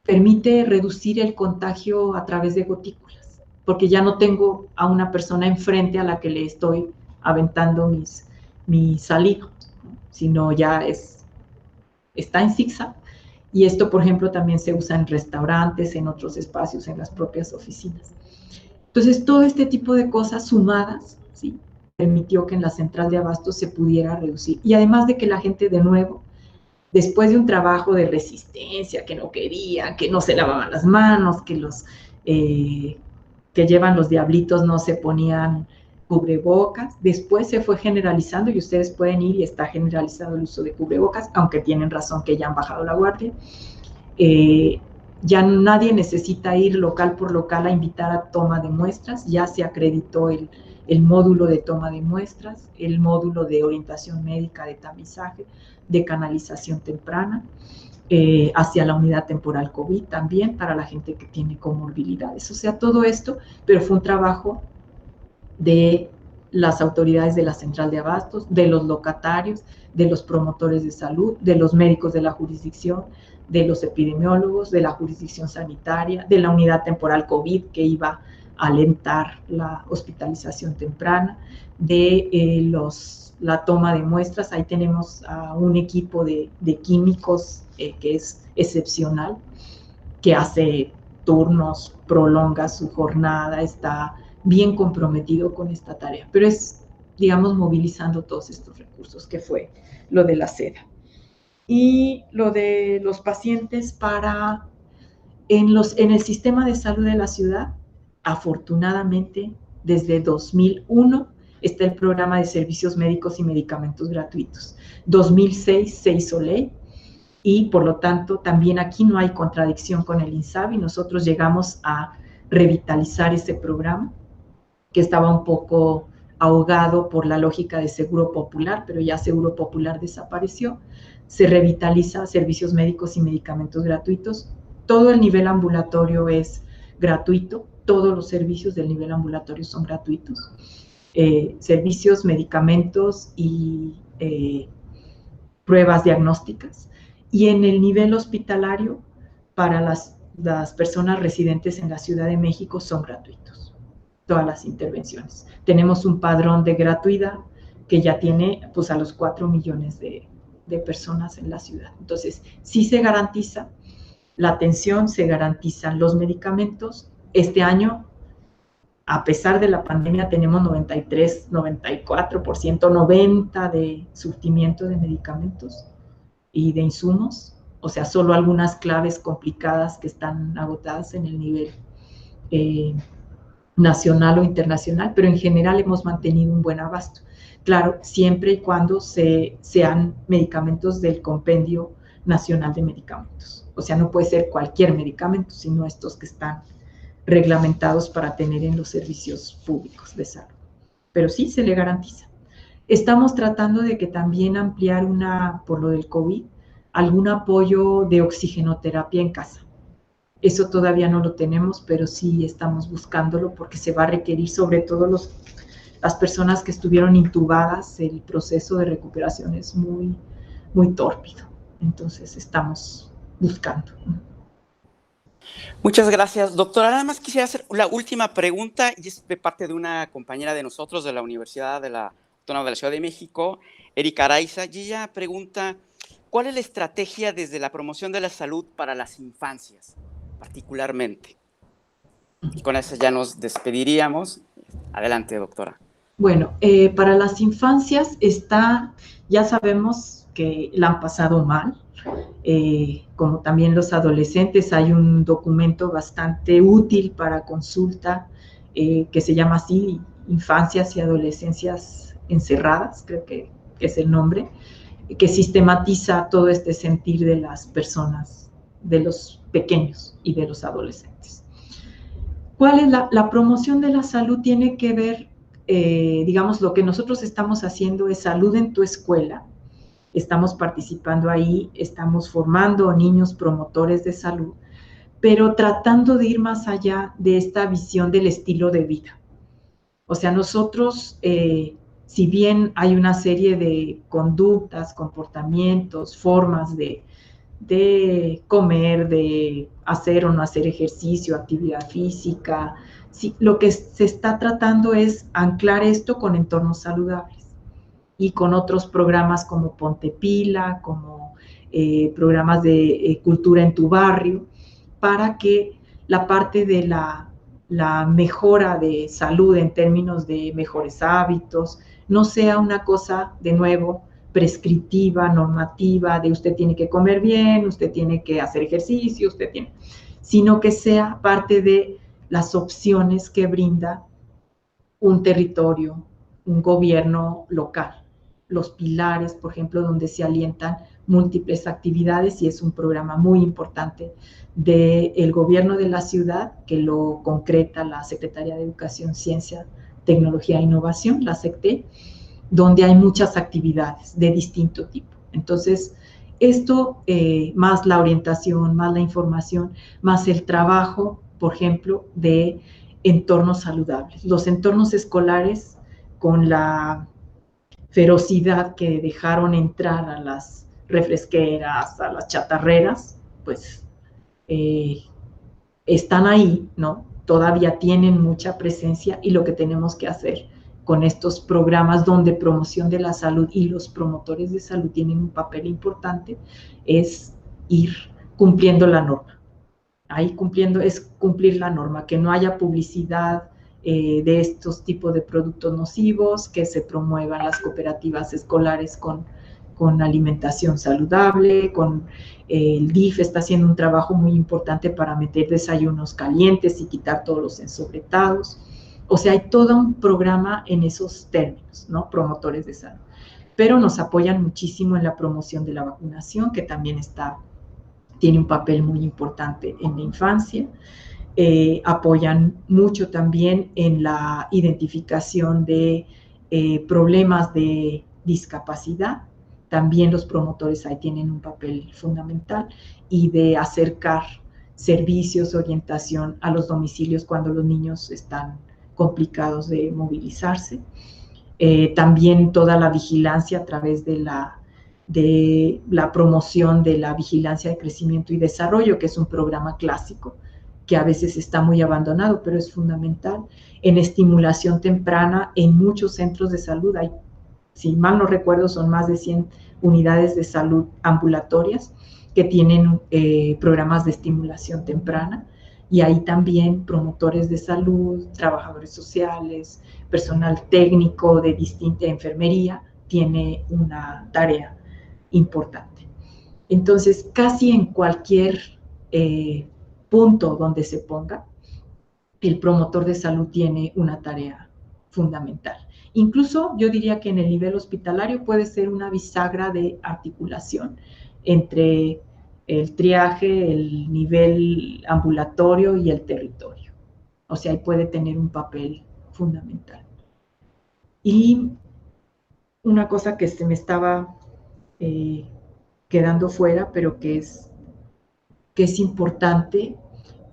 permite reducir el contagio a través de gotículas, porque ya no tengo a una persona enfrente a la que le estoy aventando mi saliva, sino ya está en zigzag. Y esto, por ejemplo, también se usa en restaurantes, en otros espacios, en las propias oficinas. Entonces, todo este tipo de cosas sumadas, ¿sí?, permitió que en la central de abastos se pudiera reducir. Y además de que la gente, de nuevo, después de un trabajo de resistencia, que no querían, que no se lavaban las manos, que los que llevan los diablitos no se ponían cubrebocas, después se fue generalizando, y ustedes pueden ir y está generalizado el uso de cubrebocas, aunque tienen razón que ya han bajado la guardia. Ya nadie necesita ir local por local a invitar a toma de muestras, ya se acreditó el módulo de toma de muestras, el módulo de orientación médica, de tamizaje, de canalización temprana, hacia la unidad temporal COVID también, para la gente que tiene comorbilidades. O sea, todo esto, pero fue un trabajo de las autoridades de la central de abastos, de los locatarios, de los promotores de salud, de los médicos de la jurisdicción, de los epidemiólogos, de la jurisdicción sanitaria, de la unidad temporal COVID, que iba a alentar la hospitalización temprana, de la toma de muestras. Ahí tenemos a un equipo de químicos que es excepcional, que hace turnos, prolonga su jornada, está bien comprometido con esta tarea, pero es, digamos, movilizando todos estos recursos, que fue lo de la seda. Y lo de los pacientes en el sistema de salud de la ciudad, afortunadamente, desde 2001 está el programa de servicios médicos y medicamentos gratuitos. 2006 se hizo ley, y por lo tanto también aquí no hay contradicción con el INSABI. Nosotros llegamos a revitalizar ese programa, que estaba un poco ahogado por la lógica de Seguro Popular, pero ya Seguro Popular desapareció. Se revitaliza servicios médicos y medicamentos gratuitos. Todo el nivel ambulatorio es gratuito, todos los servicios del nivel ambulatorio son gratuitos. Servicios, medicamentos y pruebas diagnósticas. Y en el nivel hospitalario, para las personas residentes en la Ciudad de México, son gratuitos todas las intervenciones. Tenemos un padrón de gratuidad que ya tiene, pues, a los 4 millones de personas en la ciudad. Entonces, sí se garantiza la atención, se garantizan los medicamentos. Este año, a pesar de la pandemia, tenemos 93, 94%, 90% de surtimiento de medicamentos y de insumos. O sea, solo algunas claves complicadas que están agotadas en el nivel nacional o internacional, pero en general hemos mantenido un buen abasto. Claro, siempre y cuando sean medicamentos del Compendio Nacional de Medicamentos. O sea, no puede ser cualquier medicamento, sino estos que están reglamentados para tener en los servicios públicos de salud. Pero sí se le garantiza. Estamos tratando de que también ampliar por lo del COVID, algún apoyo de oxigenoterapia en casa. Eso todavía no lo tenemos, pero sí estamos buscándolo, porque se va a requerir, sobre todo las personas que estuvieron intubadas. El proceso de recuperación es muy, muy tórpido. Entonces estamos buscando. Muchas gracias, doctora. Nada más quisiera hacer la última pregunta, y es de parte de una compañera de nosotros de la Universidad Autónoma de la Ciudad de México, Erika Araiza, y ella pregunta: ¿cuál es la estrategia desde la promoción de la salud para las infancias, particularmente? Y con eso ya nos despediríamos. Adelante, doctora. Bueno, para las infancias ya sabemos que la han pasado mal, como también los adolescentes. Hay un documento bastante útil para consulta que se llama así, Infancias y Adolescencias Encerradas, creo que es el nombre, que sistematiza todo este sentir de las personas, de los pequeños y de los adolescentes. ¿Cuál es la promoción de la salud? Tiene que ver, digamos, lo que nosotros estamos haciendo es salud en tu escuela. Estamos participando ahí, estamos formando niños promotores de salud, pero tratando de ir más allá de esta visión del estilo de vida. O sea, nosotros, si bien hay una serie de conductas, comportamientos, formas de comer, de hacer o no hacer ejercicio, actividad física, sí, lo que se está tratando es anclar esto con entornos saludables y con otros programas como Ponte Pila, como programas de cultura en tu barrio, para que la parte de la mejora de salud en términos de mejores hábitos no sea una cosa, de nuevo, prescriptiva, normativa, de usted tiene que comer bien, usted tiene que hacer ejercicio, sino que sea parte de las opciones que brinda un territorio, un gobierno local. Los pilares, por ejemplo, donde se alientan múltiples actividades, y es un programa muy importante del gobierno de la ciudad, que lo concreta la Secretaría de Educación, Ciencia, Tecnología e Innovación, la SECTE, donde hay muchas actividades de distinto tipo. Entonces, esto, más la orientación, más la información, más el trabajo, por ejemplo, de entornos saludables. Los entornos escolares, con la ferocidad que dejaron entrar a las refresqueras, a las chatarreras, pues están ahí, ¿no? Todavía tienen mucha presencia, y lo que tenemos que hacer con estos programas donde promoción de la salud y los promotores de salud tienen un papel importante es ir cumpliendo la norma. Ahí es cumplir la norma, que no haya publicidad de estos tipos de productos nocivos, que se promuevan las cooperativas escolares con alimentación saludable, el DIF está haciendo un trabajo muy importante para meter desayunos calientes y quitar todos los ensobretados. O sea, hay todo un programa en esos términos, ¿no? Promotores de salud. Pero nos apoyan muchísimo en la promoción de la vacunación, que también tiene un papel muy importante en la infancia. Apoyan mucho también en la identificación de problemas de discapacidad. También los promotores ahí tienen un papel fundamental, y de acercar servicios, orientación a los domicilios cuando los niños están complicados de movilizarse. También toda la vigilancia a través de la promoción de la vigilancia de crecimiento y desarrollo, que es un programa clásico que a veces está muy abandonado, pero es fundamental. En estimulación temprana, en muchos centros de salud hay, si mal no recuerdo, son más de 100 unidades de salud ambulatorias que tienen programas de estimulación temprana, y ahí también promotores de salud, trabajadores sociales, personal técnico de distinta enfermería tiene una tarea importante. Entonces, casi en cualquier punto donde se ponga, el promotor de salud tiene una tarea fundamental. Incluso yo diría que en el nivel hospitalario puede ser una bisagra de articulación entre el triaje, el nivel ambulatorio y el territorio. O sea, ahí puede tener un papel fundamental. Y una cosa que se me estaba quedando fuera, pero que es importante,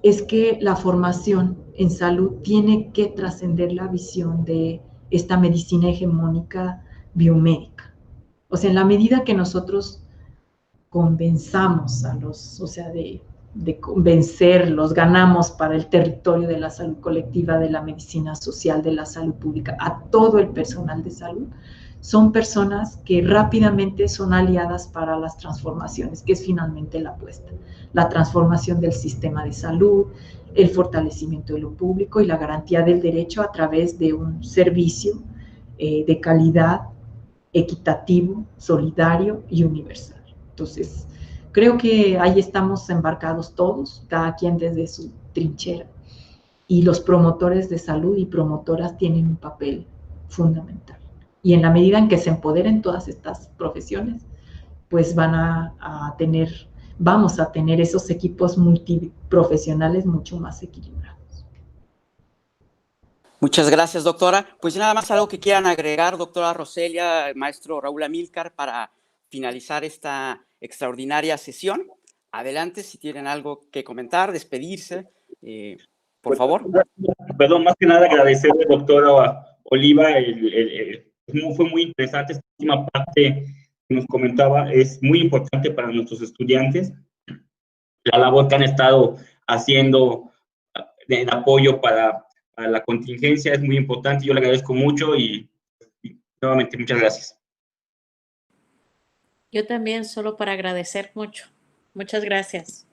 es que la formación en salud tiene que trascender la visión de esta medicina hegemónica biomédica. O sea, en la medida que nosotros convenzamos o sea, de convencerlos, ganamos para el territorio de la salud colectiva, de la medicina social, de la salud pública, a todo el personal de salud, son personas que rápidamente son aliadas para las transformaciones, que es finalmente la apuesta. La transformación del sistema de salud, el fortalecimiento de lo público y la garantía del derecho a través de un servicio de calidad, equitativo, solidario y universal. Entonces, creo que ahí estamos embarcados todos, cada quien desde su trinchera, y los promotores de salud y promotoras tienen un papel fundamental. Y en la medida en que se empoderen todas estas profesiones, pues vamos a tener esos equipos multiprofesionales mucho más equilibrados. Muchas gracias, doctora. Pues nada más algo que quieran agregar, doctora Roselia, maestro Raúl Amílcar, para finalizar esta extraordinaria sesión. Adelante, si tienen algo que comentar, despedirse, por favor. Perdón, más que nada agradecerle, doctora Oliva, fue muy interesante esta última parte que nos comentaba, es muy importante para nuestros estudiantes, la labor que han estado haciendo en apoyo para la contingencia es muy importante, yo le agradezco mucho y nuevamente muchas gracias. Yo también, solo para agradecer mucho. Muchas gracias.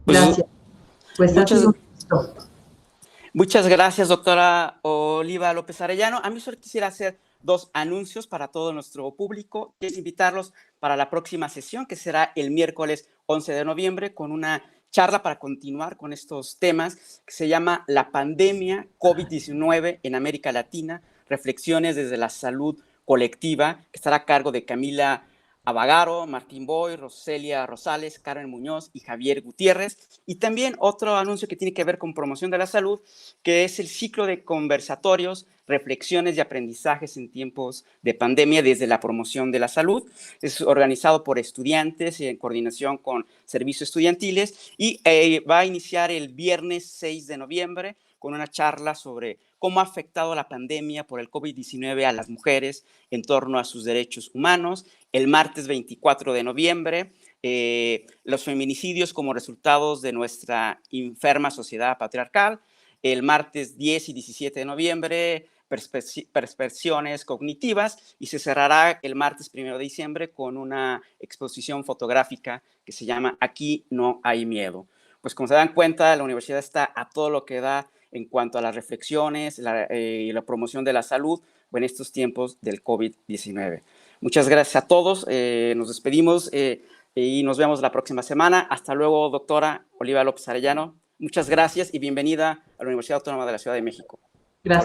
Gracias. Pues ha sido un gusto. Muchas gracias, doctora Oliva López Arellano. A mí solo quisiera hacer 2 anuncios para todo nuestro público, que es invitarlos para la próxima sesión, que será el miércoles 11 de noviembre, con una charla para continuar con estos temas, que se llama La pandemia COVID-19 en América Latina, reflexiones desde la salud colectiva, que estará a cargo de Camila Abagaro, Martín Boy, Roselia Rosales, Carmen Muñoz y Javier Gutiérrez. Y también otro anuncio que tiene que ver con promoción de la salud, que es el ciclo de conversatorios, reflexiones y aprendizajes en tiempos de pandemia desde la promoción de la salud. Es organizado por estudiantes y en coordinación con servicios estudiantiles y va a iniciar el viernes 6 de noviembre con una charla sobre cómo ha afectado la pandemia por el COVID-19 a las mujeres en torno a sus derechos humanos. El martes 24 de noviembre, los feminicidios como resultados de nuestra enferma sociedad patriarcal. El martes 10 y 17 de noviembre, perspectivas cognitivas, y se cerrará el martes 1 de diciembre con una exposición fotográfica que se llama Aquí no hay miedo. Pues como se dan cuenta, la universidad está a todo lo que da en cuanto a las reflexiones y la promoción de la salud en estos tiempos del COVID-19. Muchas gracias a todos, nos despedimos y nos vemos la próxima semana. Hasta luego, doctora Oliva López Arellano. Muchas gracias y bienvenida a la Universidad Autónoma de la Ciudad de México.